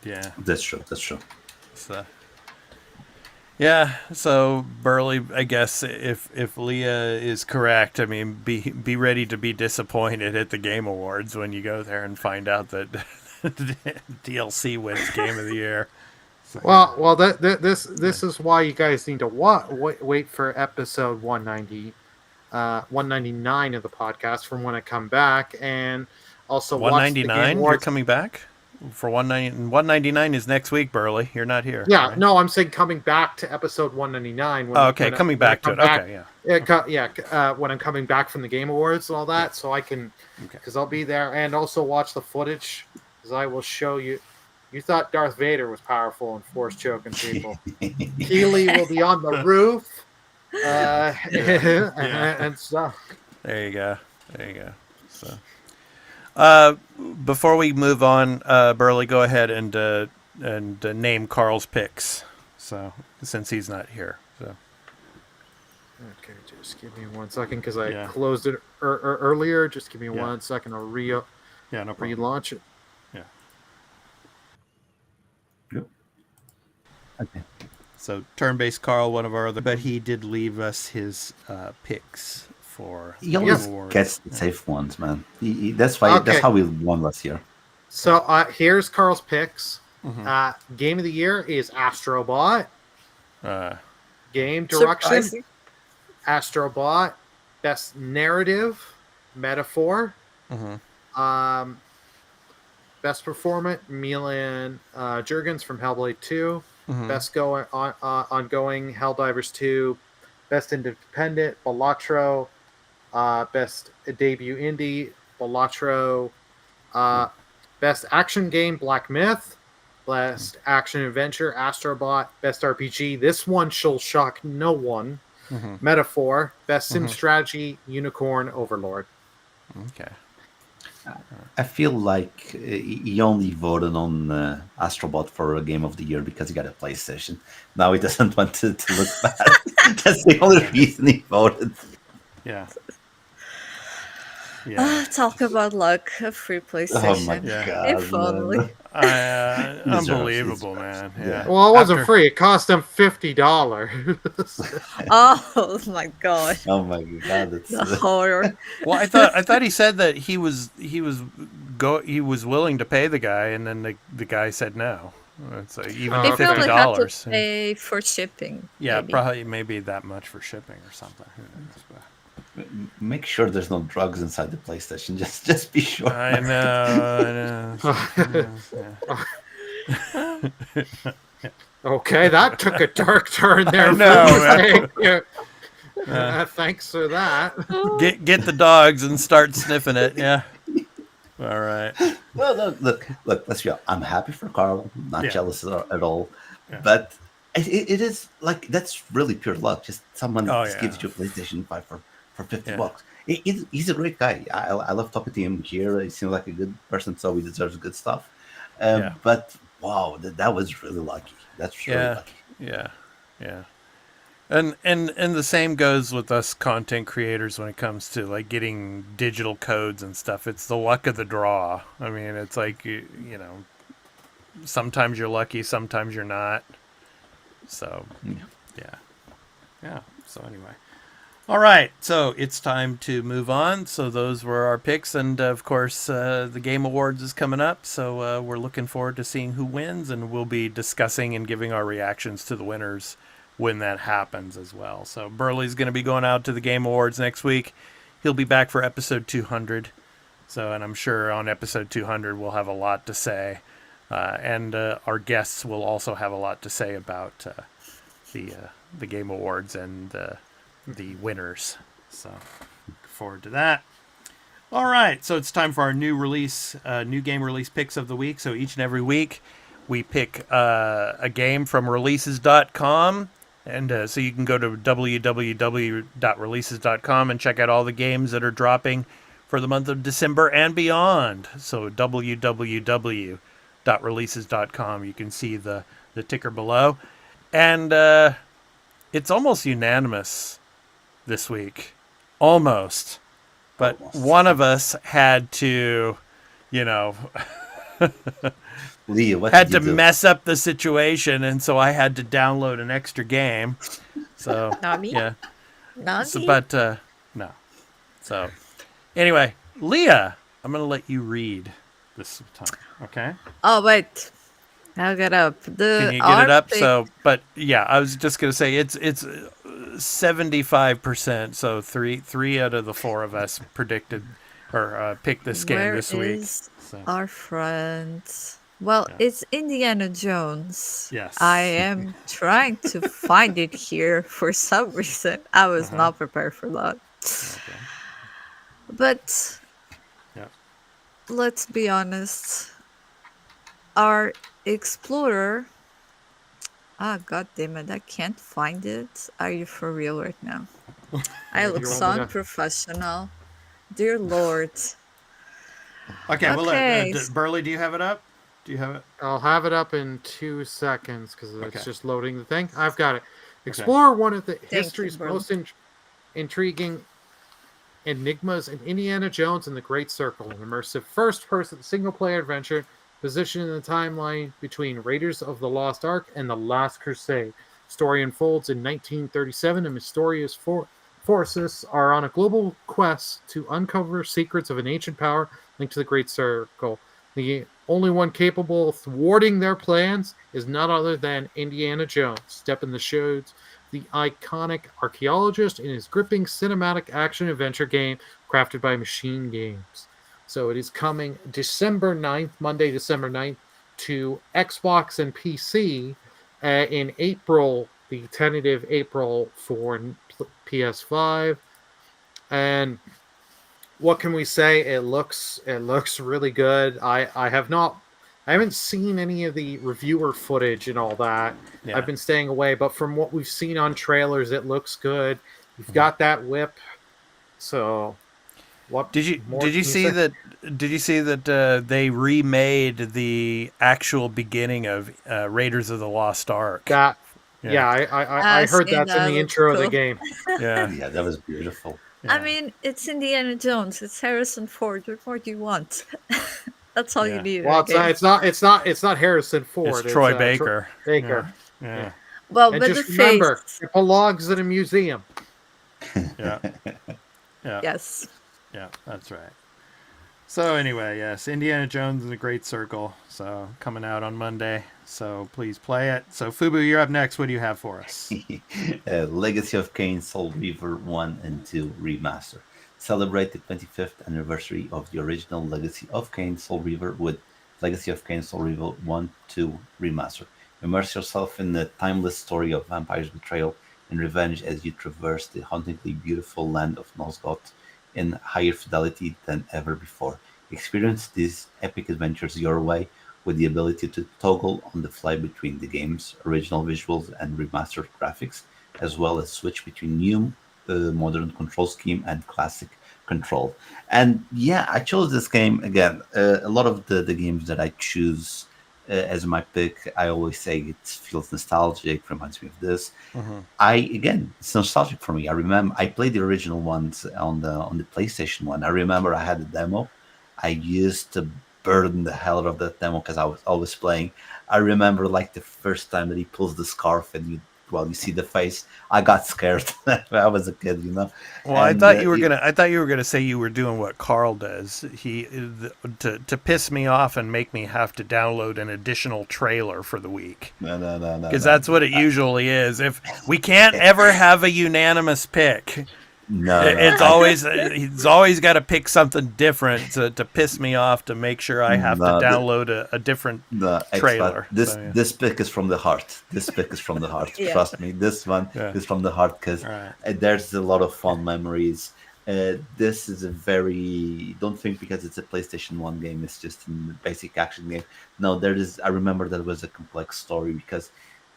Yeah. That's true. That's true. So, yeah. So Burley, I guess if Leah is correct, I mean, be ready to be disappointed at the Game Awards when you go there and find out that DLC wins Game of the Year. So, Well, this is why you guys need to wait for episode 199 of the podcast from when I come back, and also watch the Game 199. You're Awards. coming back for 199 is next week, Burley. You're not here. Yeah, right? no, I'm saying coming back to episode 199. Oh, okay, coming back to it. Okay, yeah. When I'm coming back from the Game Awards and all that, so I can, because I'll be there, and also watch the footage, because I will show you. You thought Darth Vader was powerful and force choking people. Keeley will be on the roof, and stuff. There you go. So, before we move on, Burley, go ahead and name Carl's picks. So, since he's not here, so Okay, just give me 1 second because I Yeah. closed it earlier. Just give me Yeah. 1 second. I'll yeah, no problem. relaunch it. Yeah. Okay. So, turn-based Carl, one of our other, but he did leave us his picks for He the always award. gets the safe ones, man. That's why. That's Okay. how we won last year. So here's Carl's picks. Mhm. Game of the year is Astrobot. Game direction, Surprising. Astrobot. Best narrative, Metaphor. Mhm. Best performance, Milan Jurgens from Hellblade 2. Mhm. Best ongoing, Helldivers 2. Best independent, Balatro. Best debut indie, Balatro. Best action game, Black Myth. Best action adventure, Astrobot. Best RPG, this one shall shock no one. Mhm. Metaphor. Best sim strategy, Unicorn Overlord. Okay. I feel like he only voted on Astrobot for a Game of the Year because he got a PlayStation. Now he doesn't want to look bad. That's the only reason he voted. Yeah. Yeah. Talk about luck, a free Oh my PlayStation. Yeah. god, If only. man. He deserves- he Unbelievable, deserves man. it. Yeah. Well, it wasn't After- free. It cost them $50. Oh my god, Oh my god, that's the horror. Well, I thought he said that he was willing to pay the guy, and then the guy said no. It's like even He Okay. probably had to $50. pay for shipping. Yeah, maybe. maybe that much for shipping or something. Who knows? But make sure there's no drugs inside the PlayStation. Just be sure. I know. Okay, that took a dark turn there. I know, Thank you. Thanks for that. Get the dogs and start sniffing it. Yeah. All right. Well, look. Let's be honest. I'm happy for Carl. I'm not Yeah. jealous at all. Yeah. But it is like that's really pure luck. Just someone Oh, just yeah. gives you a PlayStation 5 for $50. Yeah. He's a great guy. I love talking to him here. He seems like a good person, so he deserves good stuff. Yeah. But wow, that was really lucky. That's really Yeah. lucky. Yeah. And the same goes with us content creators when it comes to like getting digital codes and stuff. It's the luck of the draw. I mean, it's like you know, sometimes you're lucky, sometimes you're not. So, yeah. So anyway, all right. So it's time to move on. So those were our picks, and of course, the Game Awards is coming up. So we're looking forward to seeing who wins, and we'll be discussing and giving our reactions to the winners when that happens as well. So Burley's going to be going out to the Game Awards next week. He'll be back for episode 200. So, and I'm sure on episode 200 we'll have a lot to say, and our guests will also have a lot to say about the Game Awards and the winners. So, look forward to that. All right, so it's time for our new game release picks of the week. So each and every week we pick a game from releases.com. And so you can go to www.releases.com and check out all the games that are dropping for the month of December and beyond. So www.releases.com. You can see the ticker below. And it's almost unanimous this week. Almost. But one of us had to, Leah, what had did to you do? mess up the situation, and so I had to download an extra game. So Not me. yeah, Not so, me. but no. So anyway, Leah, I'm gonna let you read this time. Okay? Oh wait, I'll get up. Can you get it up? So, but yeah, I was just gonna say it's 75%. So three out of the four of us predicted or picked this game Where this week. is So. our friend? Well, Yeah. it's Indiana Jones. Yes. I am trying to find it here for some reason. I was not prepared for that. Okay. But Yeah. let's be honest. Our explorer. God damn it! I can't find it. Are you for real right now? I look You're so old enough. unprofessional. Dear Lord. Okay. Well, Okay. Burley, do you have it up? Do you have it? I'll have it up in 2 seconds because it's Okay. just loading the thing. I've got it. Explore one of the history's bro. most intriguing enigmas in Indiana Jones and the Great Circle, an immersive first-person single-player adventure positioned in the timeline between Raiders of the Lost Ark and the Last Crusade. Story unfolds in 1937, and mysterious forces are on a global quest to uncover secrets of an ancient power linked to the Great Circle. The only one capable of thwarting their plans is none other than Indiana Jones. Step in the shoes, the iconic archaeologist in his gripping cinematic action-adventure game crafted by Machine Games. So it is coming December 9th, Monday, December 9th, to Xbox and PC in April, the tentative April for PS5. And what can we say? It looks really good. I haven't seen any of the reviewer footage and all that. Yeah. I've been staying away, but from what we've seen on trailers, it looks good. You've got that whip. So what Did you more can see say? that? Did you see that they remade the actual beginning of Raiders of the Lost Ark? That Yeah. yeah, I heard seen that's in that. the Looks intro of the cool. game. Yeah. Yeah, that was beautiful. I mean, it's Indiana Jones. It's Harrison Ford. What more do you want? That's all you need in Well, a game. it's not Harrison Ford. It's Troy Troy Baker. Baker. Yeah. Well, And but the just remember, face. it belongs in a museum. Yeah. Yeah. Yes. Yeah, that's right. So anyway, yes, Indiana Jones in the Great Circle. So coming out on Monday. So please play it. So Fubu, you're up next. What do you have for us? Legacy of Kain Soul Reaver 1 and 2 Remaster. Celebrate the 25th anniversary of the original Legacy of Kain Soul Reaver with Legacy of Kain Soul Reaver 1, 2 Remaster. Immerse yourself in the timeless story of vampire's betrayal and revenge as you traverse the hauntingly beautiful land of Nosgoth in higher fidelity than ever before. Experience these epic adventures your way with the ability to toggle on the fly between the game's original visuals and remastered graphics, as well as switch between new modern control scheme and classic control. And yeah, I chose this game again. A lot of the games that I choose as my pick, I always say it feels nostalgic, reminds me of this. It's nostalgic for me. I remember I played the original ones on the PlayStation one. I remember I had a demo. I used to burden the hell out of that demo because I was always playing. I remember like the first time that he pulls the scarf and you see the face. I got scared. I was a kid, you know. Well, I And thought you were gonna say you were doing what Carl does. To piss me off and make me have to download an additional trailer for the week. No, Because that's what it usually is. If we can't ever have a unanimous pick, he's always got to pick something different to piss me off to make sure I have to download a different trailer. This pick is from the heart. This pick is from the heart. Yeah. Trust me. This one is from the heart because there's a lot of fun memories. This is a very don't think because it's a PlayStation 1 game, it's just a basic action game. No, I remember that was a complex story because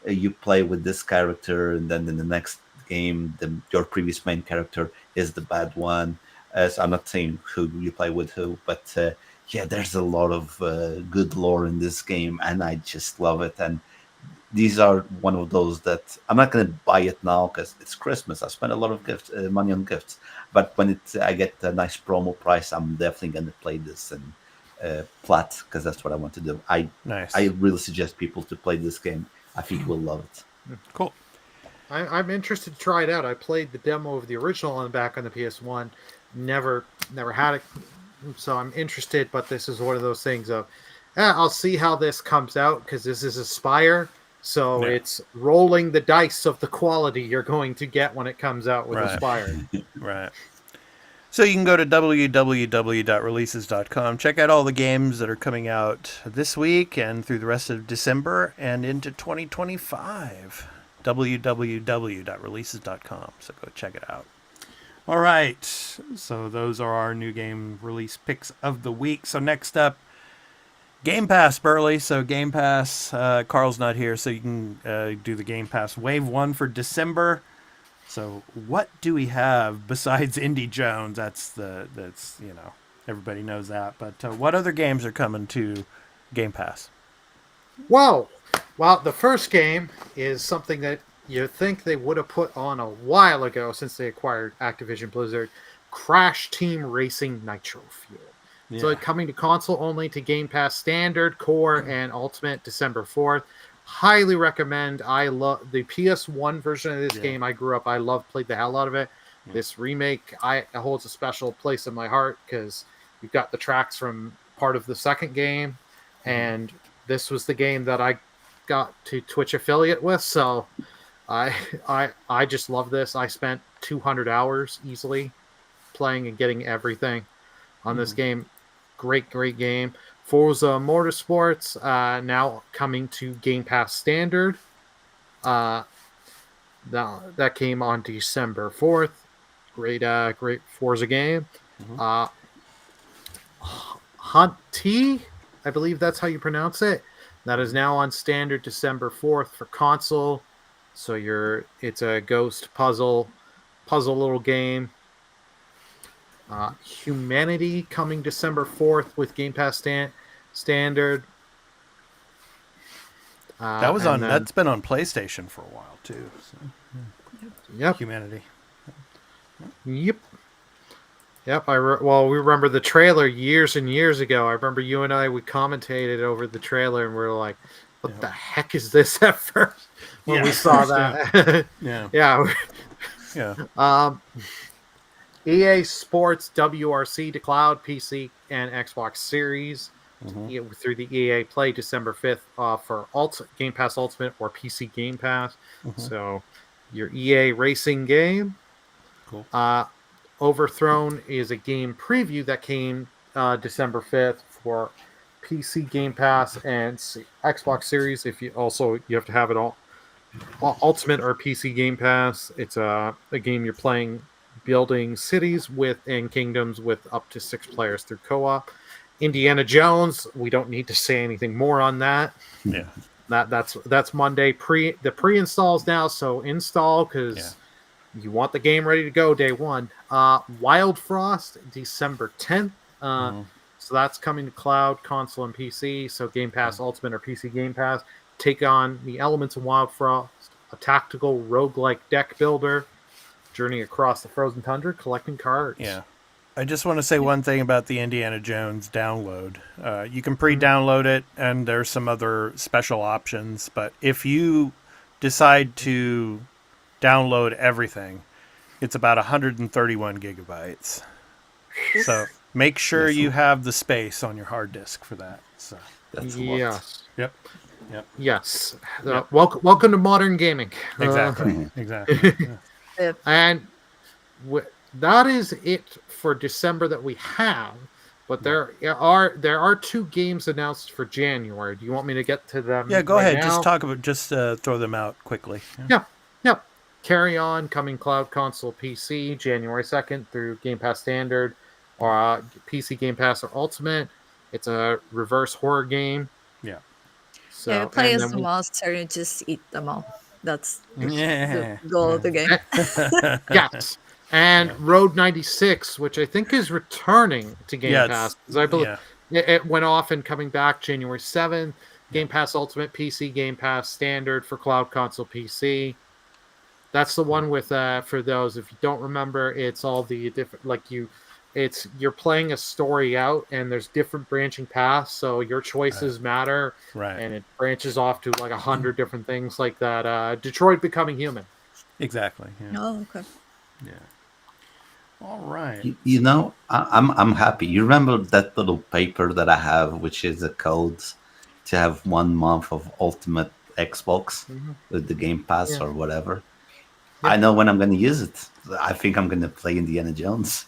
you play with this character and then in the next game your previous main character is the bad one. So I'm not saying who you play with who, but there's a lot of good lore in this game and I just love it. And these are one of those that I'm not going to buy it now because it's Christmas. I spent a lot of money on gifts, but when I get a nice promo price, I'm definitely going to play this and plat because that's what I want to do. I really suggest people to play this game. I think you will love it. Cool. I'm interested to try it out. I played the demo of the original on the PS1. Never had it, so I'm interested. But this is one of those things of, I'll see how this comes out because this is Aspire, so it's rolling the dice of the quality you're going to get when it comes out with Aspire. Right. So you can go to www.releases.com, check out all the games that are coming out this week and through the rest of December and into 2025. www.releases.com. So go check it out. All right. So those are our new game release picks of the week. So next up, Game Pass, Burley. So Game Pass, Carl's not here, so you can do the Game Pass Wave 1 for December. So what do we have besides Indy Jones? That's everybody knows that. But what other games are coming to Game Pass? Well, the first game is something that you think they would have put on a while ago since they acquired Activision Blizzard, Crash Team Racing Nitro Fuel. Yeah. So coming to console only to Game Pass Standard, Core, and Ultimate December 4th. Highly recommend. I love the PS1 version of this game. I grew up. Played the hell out of it. Yeah. This remake it holds a special place in my heart because you've got the tracks from part of the second game, and this was the game that I got to Twitch affiliate with. So I just love this. I spent 200 hours easily playing and getting everything on this game. Great game. Forza Motorsports now coming to Game Pass Standard. That came on December 4th. Great Forza game. Hunty, I believe that's how you pronounce it. That is now on Standard December 4th for console. So it's a ghost puzzle little game. Humanity coming December 4th with Game Pass Standard. That's been on PlayStation for a while too. So. Yep. Humanity. Yep. Yep, we remember the trailer years and years ago. I remember you and we commentated over the trailer, and we were like, "What the heck is this?" At first, when we saw that. Yeah. Yeah. Yeah. EA Sports WRC to cloud, PC, and Xbox Series through the EA Play December 5th for Game Pass Ultimate or PC Game Pass. So your EA racing game. Cool. Overthrown is a game preview that came December 5th for PC Game Pass and Xbox Series. If you have to have it all Ultimate or PC Game Pass. It's a game you're playing building cities and kingdoms with up to 6 players through co-op. Indiana Jones, we don't need to say anything more on that. Yeah. That's Monday. The pre-installs now, so install because you want the game ready to go day one. Wild Frost, December 10th. So that's coming to cloud, console, and PC. So Game Pass Ultimate or PC Game Pass. Take on the elements of Wild Frost, a tactical roguelike deck builder, journey across the frozen tundra, collecting cards. Yeah. I just want to say one thing about the Indiana Jones download. You can pre-download it, and there's some other special options. But if you decide to download everything, it's about 131 gigabytes. So make sure you have the space on your hard disk for that. So that's a lot. Yep. Yes. Welcome to modern gaming. Exactly. Exactly. Yep. And that is it for December that we have. But there are 2 games announced for January. Do you want me to get to them? Yeah, go right ahead. now? Just throw them out quickly. Yep. Carry On, coming cloud, console, PC, January 2nd through Game Pass Standard, or PC Game Pass or Ultimate. It's a reverse horror game. Yeah. So you play as the monster and just eat them all. That's the goal of the game. Yes. And Road 96, which I think is returning to Game Pass. Because I believe it went off and coming back January 7th. Game Pass Ultimate, PC Game Pass Standard for cloud, console, PC. That's the one with for those if you don't remember, it's all the different you're playing a story out and there's different branching paths, so your choices matter, and it branches off to 100 different things like that. Detroit Becoming Human. Exactly. Yeah. Oh, okay. Yeah. All right. I'm happy. You remember that little paper that I have, which is a code to have 1 month of Ultimate Xbox with the Game Pass or whatever. I know when I'm going to use it. I think I'm going to play Indiana Jones.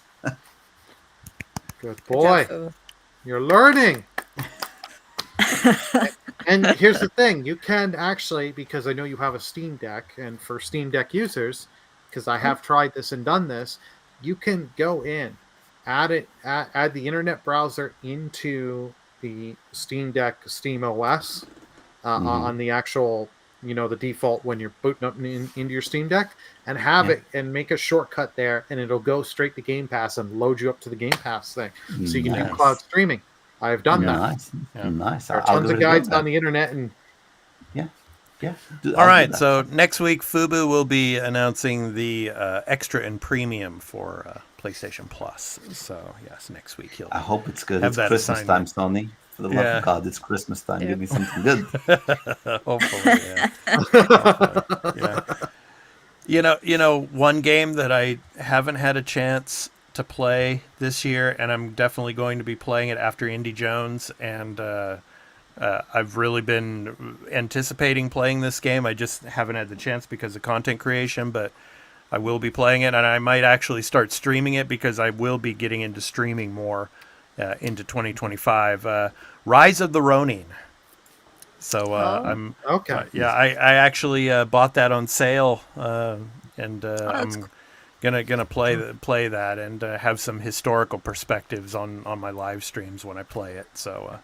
Good boy. You're learning. And here's the thing. You can actually, because I know you have a Steam Deck, and for Steam Deck users, because I have tried this and done this, you can go in, add the internet browser into the Steam Deck Steam OS on the actual, the default when you're booting up into your Steam Deck, and have it and make a shortcut there, and it'll go straight to Game Pass and load you up to the Game Pass thing, so you can do cloud streaming. I have done that. Nice. There are tons of guides on the internet, and all right. So next week, Fubu will be announcing the extra and premium for PlayStation Plus. So yes, next week I hope it's good. It's Christmas time, Sony. For the love of God, it's Christmas time. Give me something good. Hopefully, yeah. One game that I haven't had a chance to play this year, and I'm definitely going to be playing it after Indy Jones, and I've really been anticipating playing this game. I just haven't had the chance because of content creation, but I will be playing it, and I might actually start streaming it because I will be getting into streaming more into 2025. Rise of the Ronin. So I'm okay. I actually bought that on sale, and I'm gonna play that and have some historical perspectives on my live streams when I play it. So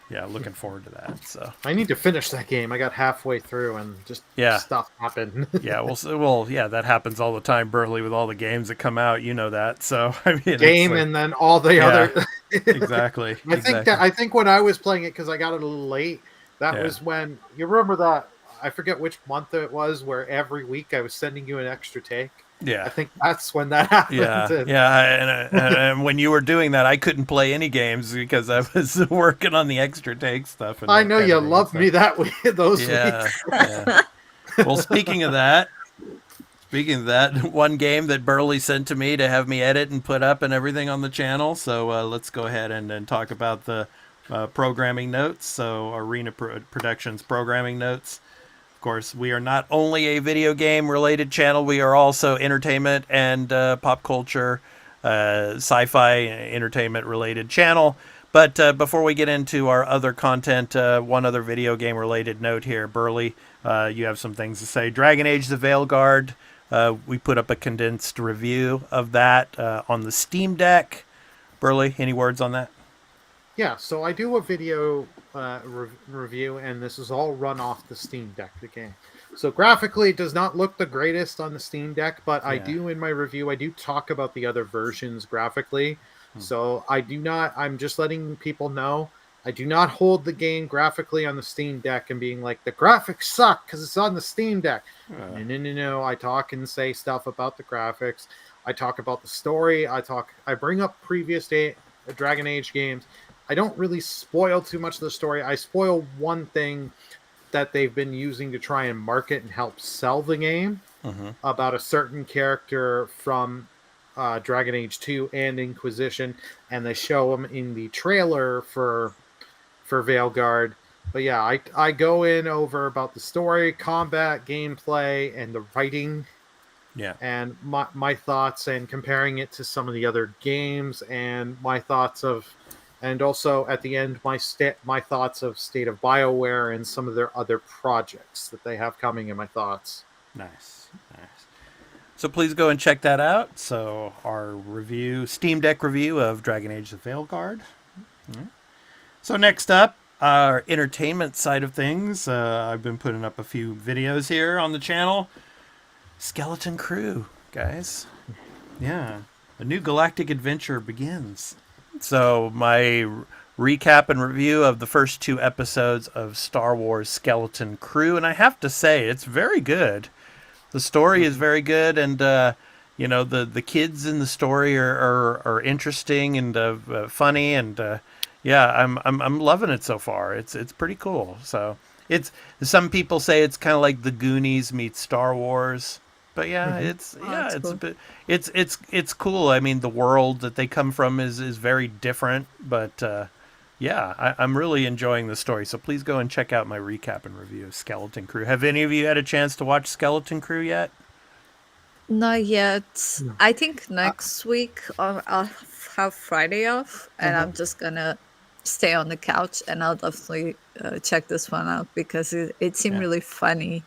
looking forward to that. So I need to finish that game. I got halfway through and just stuff happened. That happens all the time, Burley, with all the games that come out. You know that. So I mean, and then all the other. Exactly. I think when I was playing it, because I got it a little late, that was when you remember that. I forget which month it was, where every week I was sending you an extra take. Yeah. I think that's when that happened. And when you were doing that, I couldn't play any games because I was working on the extra take stuff. And I know you editing loved stuff. me that week, those Yeah, weeks. yeah. Well, speaking of that, one game that Burley sent to me to have me edit and put up and everything on the channel. So let's go ahead and talk about the programming notes. So Arena Productions programming notes. Of course, we are not only a video game related channel, we are also entertainment and pop culture, sci-fi entertainment related channel. But before we get into our other content, one other video game related note here. Burley, you have some things to say. Dragon Age the Veilguard, we put up a condensed review of that on the Steam Deck. Burley, any words on that? Yeah, so I do a video review, and this is all run off the Steam Deck, the game. So graphically, it does not look the greatest on the Steam Deck, but I do, in my review, I do talk about the other versions graphically. So I'm just letting people know, I do not hold the game graphically on the Steam Deck and being like, the graphics suck because it's on the Steam Deck. No. I talk and say stuff about the graphics. I talk about the story. I bring up previous Dragon Age games. I don't really spoil too much of the story. I spoil one thing that they've been using to try and market and help sell the game about a certain character from Dragon Age 2 and Inquisition, and they show them in the trailer for Veilguard. But yeah, I go in over about the story, combat, gameplay, and the writing. Yeah. And my thoughts, and comparing it to some of the other games, and my thoughts of, and also at the end, my thoughts of State of BioWare and some of their other projects that they have coming, in my thoughts. Nice. So please go and check that out. So our review, Steam Deck review of Dragon Age the Veilguard. So next up, our entertainment side of things. I've been putting up a few videos here on the channel. Skeleton Crew, guys. Yeah. A new galactic adventure begins. So my recap and review of the first 2 episodes of Star Wars Skeleton Crew, and I have to say, it's very good. The story is very good, and the kids in the story are interesting and funny, and I'm loving it so far. It's pretty cool. So some people say it's kind of like the Goonies meets Star Wars. But it's cool. I mean, the world that they come from is very different. But I'm really enjoying the story. So please go and check out my recap and review of Skeleton Crew. Have any of you had a chance to watch Skeleton Crew yet? Not yet. I think next week I'll have Friday off, and I'm just gonna stay on the couch, and I'll definitely check this one out because it seemed really funny.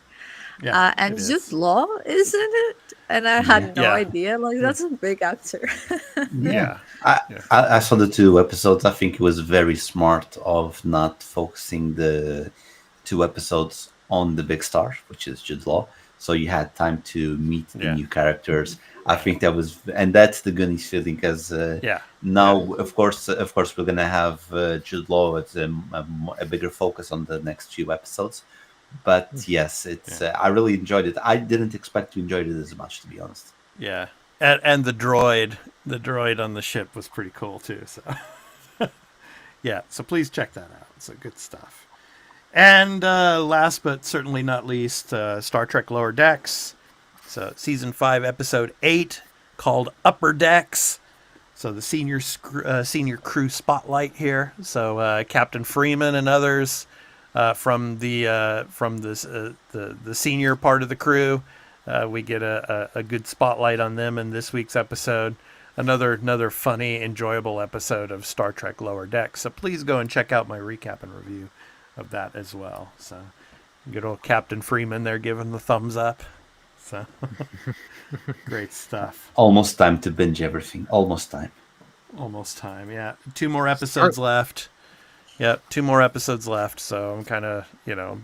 Yeah, and Jude Law is in it, and I had no Yeah. idea. Like, that's a big actor. I saw the 2 episodes. I think it was very smart of not focusing the 2 episodes on the big star, which is Jude Law. So you had time to meet the new characters. I think that was, and that's the Goonies feeling, because now, of course, we're gonna have Jude Law with a bigger focus on the next few episodes. But yes, it's I really enjoyed it. I didn't expect to enjoy it as much, to be honest. Yeah, and the droid on the ship was pretty cool too. So so please check that out. It's good stuff. And last but certainly not least, Star Trek Lower Decks. So season 5, episode 8, called Upper Decks. So the senior crew spotlight here. So Captain Freeman and others. From the senior part of the crew, we get a good spotlight on them in this week's episode. Another funny, enjoyable episode of Star Trek Lower Decks. So please go and check out my recap and review of that as well. So good old Captain Freeman there giving the thumbs up. So great stuff. Almost time to binge everything. Almost time. Yeah. 2 more episodes left. Yep, 2 more episodes left, so I'm kind of,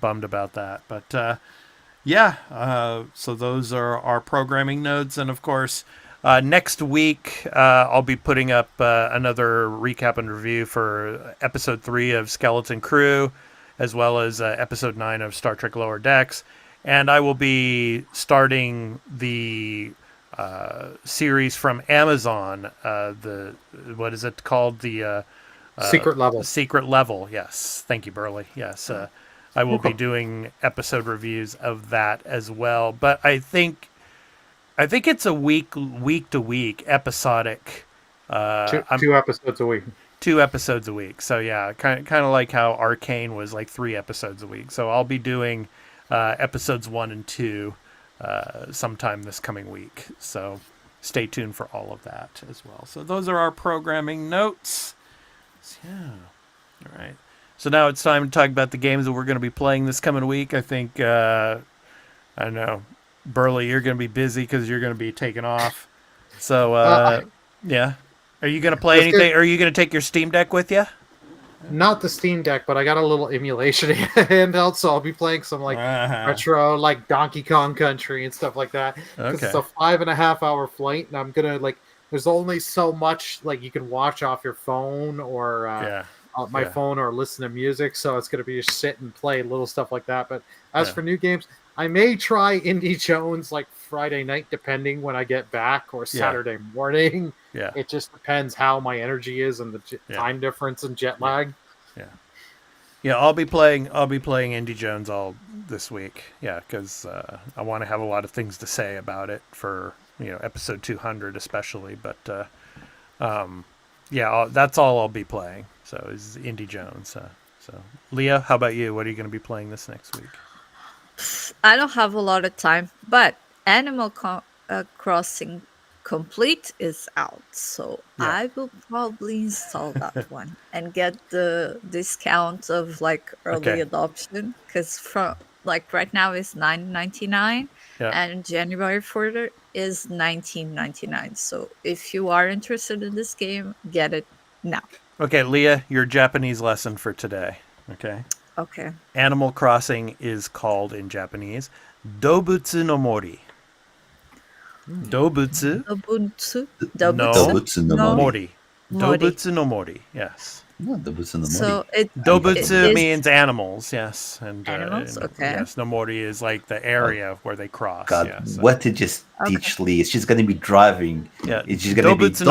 bummed about that. But, so those are our programming nodes. And, of course, next week I'll be putting up another recap and review for Episode 3 of Skeleton Crew, as well as Episode 9 of Star Trek Lower Decks. And I will be starting the series from Amazon. What is it called? The Secret Level. Secret Level. Yes, thank you, Burley. Yes, I will be doing episode reviews of that as well. But I think it's a week to week episodic. Two episodes a week. 2 episodes a week. So yeah, kind of like how Arcane was like 3 episodes a week. So I'll be doing episodes 1 and 2 sometime this coming week. So stay tuned for all of that as well. So those are our programming notes. So, yeah. All right. So now it's time to talk about the games that we're going to be playing this coming week. I think, I don't know, Burley, you're going to be busy because you're going to be taking off. So, yeah. Are you going to play anything? Are you going to take your Steam Deck with you? Not the Steam Deck, but I got a little emulation handheld, so I'll be playing some like retro, like Donkey Kong Country and stuff like that. Because it's a 5.5 hour flight, and I'm gonna like. There's only so much like you can watch off your phone or my phone or listen to music, so it's gonna be just sit and play little stuff like that. But as for new games, I may try Indy Jones like Friday night, depending when I get back, or Saturday morning. Yeah, it just depends how my energy is and the time difference and jet lag. Yeah. I'll be playing Indy Jones all this week. Yeah, because I want to have a lot of things to say about it for episode 200 especially. But that's all I'll be playing. So is Indy Jones. So Leah, how about you? What are you going to be playing this next week? I don't have a lot of time, but Animal Crossing Complete is out, so I will probably install that one and get the discount of like early adoption, because from like right now is $9.99 and January 4th is $19.99. So if you are interested in this game, get it now. Okay, Leah, your Japanese lesson for today. Okay. Animal Crossing is called in Japanese Dobutsu no Mori. Dobutsu no Mori. Dobutsu no Mori. Yes. Dobutsu no Mori. So Dobutsu means animals. Yes, and animals. Yes, no Mori is like the area where they cross. God, yeah, so. what did just teach Lee? She's going to be driving. Yeah, she's going to be Dobutsu.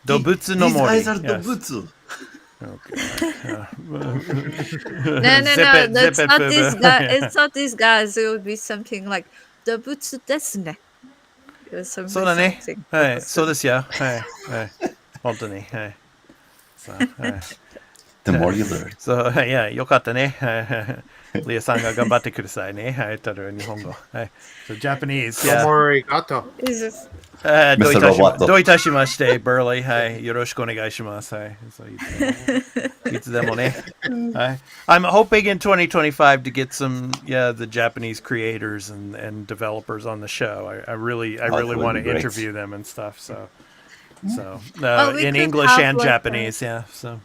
Dobutsu no Mori. These guys are Dobutsu. No. That's not these guys. It's not these guys. It would be something like Dobutsu desu ne. そうだね。はい、そうですよ。はい、はい、本当に、はい。そう、はい。The more you learn. そう、いや、よかったね。リアさんが頑張ってくださいね。はい、ただ日本語。はい。So Japanese. Yeah. Arigato. どういたしまして、Burley。はい、よろしくお願いします。はい。そういつでもね。はい。I'm hoping in 2025 to get some, the Japanese creators and developers on the show. I really want to interview them and stuff. So in English and Japanese. So.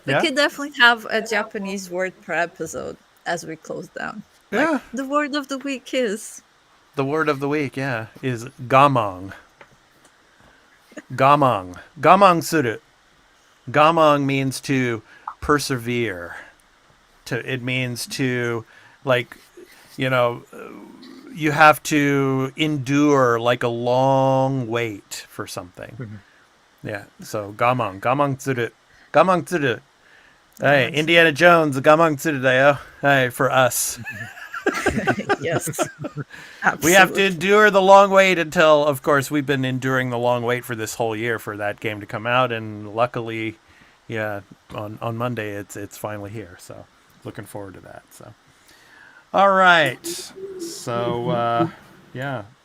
We could definitely have a Japanese word per episode as we close down. Yeah. The word of the week is... The word of the week, is gamang. Gamang. Gamang suru. Gamang means to persevere. It means to, like, you have to endure like a long wait for something. Mm-hmm. Yeah, so gamang. Gamang suru. Gamang suru. Hey, Indiana Jones, gamang tsuru da yo. Hey, for us. Yes. Absolutely. We have to endure the long wait until, of course, we've been enduring the long wait for this whole year for that game to come out, and luckily, on Monday it's finally here. So, looking forward to that. So, all right. So,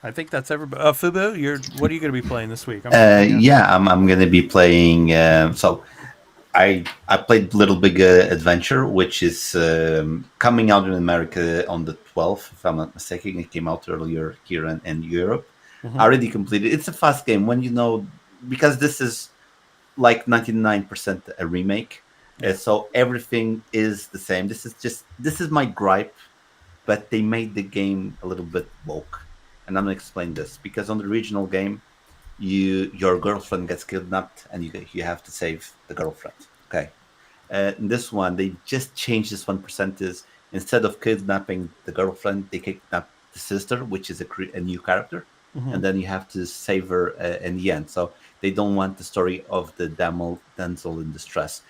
I think that's everybody. Fubu, what are you going to be playing this week? I'm going to be playing. I played Little Big Adventure, which is coming out in America on the 12th, if I'm not mistaken. It came out earlier here in Europe. Mm-hmm. I already completed. It's a fast game because this is like 99% a remake. So everything is the same. This is my gripe, but they made the game a little bit woke. And I'm going to explain this. Because on the original game, your girlfriend gets kidnapped and you have to save the girlfriend. Okay. In this one, they just changed this 1% is instead of kidnapping the girlfriend, they kidnap the sister, which is a new character, and then you have to save her in the end. So they don't want the story of the damsel in distress,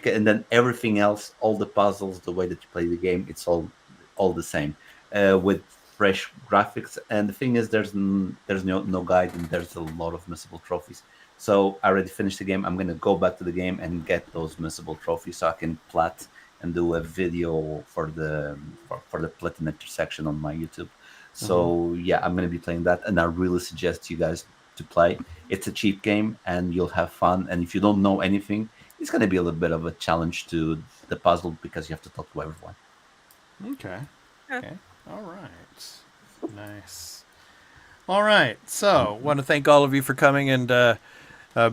and then everything else, all the puzzles, the way that you play the game, it's all the same, with fresh graphics. And the thing is, there's no guide, and there's a lot of missable trophies. So I already finished the game. I'm gonna go back to the game and get those missable trophies so I can plat and do a video for the platinum intersection on my YouTube. So yeah, I'm gonna be playing that, and I really suggest you guys to play. It's a cheap game, and you'll have fun. And if you don't know anything, it's gonna be a little bit of a challenge to the puzzle because you have to talk to everyone. Okay. Okay. All right. Nice. All right. So, want to thank all of you for coming. And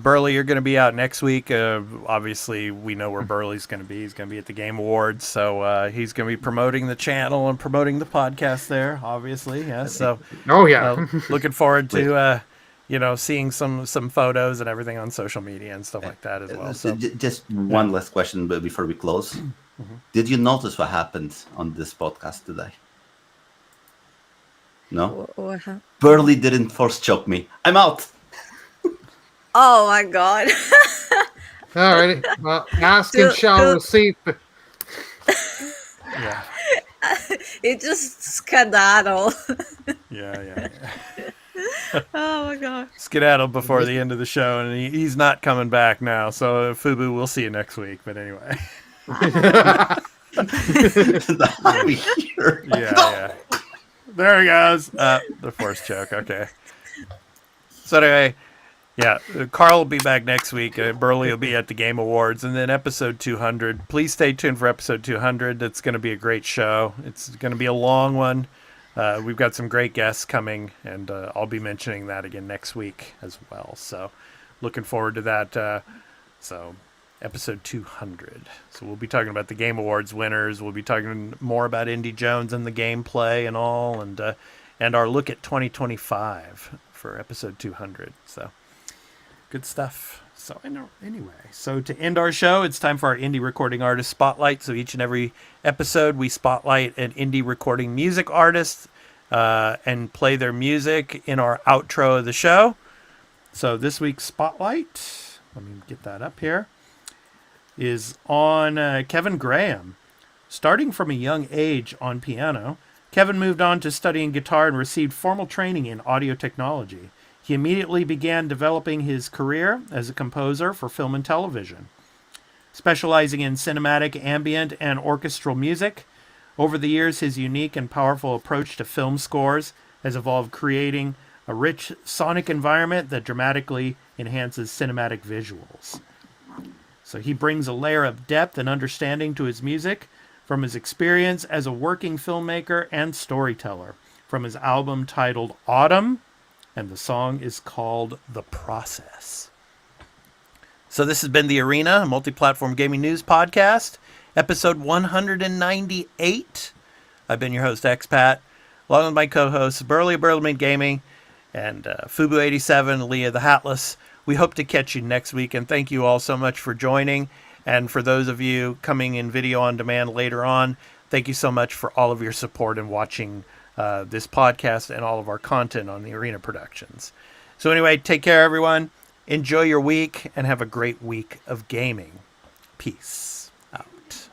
Burley, you're going to be out next week. Obviously, we know where Burley's going to be. He's going to be at the Game Awards. So he's going to be promoting the channel and promoting the podcast there, obviously. Yeah. So, looking forward to seeing some photos and everything on social media and stuff like that as well. So, just one last question before we close. Did you notice what happened on this podcast today? No? What happened? Burley didn't force choke me. I'm out. Oh my god. Alrighty. Well, ask and shall receive. yeah. It just skedaddle. Yeah. Oh my god. Skedaddle before the end of the show, and he's not coming back now. So, Fubu, we'll see you next week. But anyway. Yeah. There he goes. The force choke. Okay. So anyway, yeah, Carl will be back next week. Burley will be at the Game Awards, and then episode 200. Please stay tuned for episode 200. It's going to be a great show. It's going to be a long one. We've got some great guests coming, and I'll be mentioning that again next week as well. So looking forward to that. Episode 200. So we'll be talking about the Game Awards winners. We'll be talking more about Indy Jones and the gameplay and all, and our look at 2025 for episode 200. So good stuff. So anyway, so to end our show, it's time for our indie recording artist spotlight. So each and every episode, we spotlight an indie recording music artist and play their music in our outro of the show. So this week's spotlight, let me get that up here, is on Kevin Graham. Starting from a young age on piano, Kevin moved on to studying guitar and received formal training in audio technology. He immediately began developing his career as a composer for film and television. Specializing in cinematic, ambient, and orchestral music, over the years his unique and powerful approach to film scores has evolved, creating a rich sonic environment that dramatically enhances cinematic visuals. So he brings a layer of depth and understanding to his music from his experience as a working filmmaker and storyteller. From his album titled Autumn, and the song is called The Process. So this has been The Arena, a multi-platform gaming news podcast, episode 198. I've been your host, Expat, along with my co-hosts, Burley Gaming, and Fubu87, Leah the Hatless. We hope to catch you next week, and thank you all so much for joining. And for those of you coming in video on demand later on, thank you so much for all of your support and watching this podcast and all of our content on the Arena Productions. So anyway, take care, everyone. Enjoy your week, and have a great week of gaming. Peace out.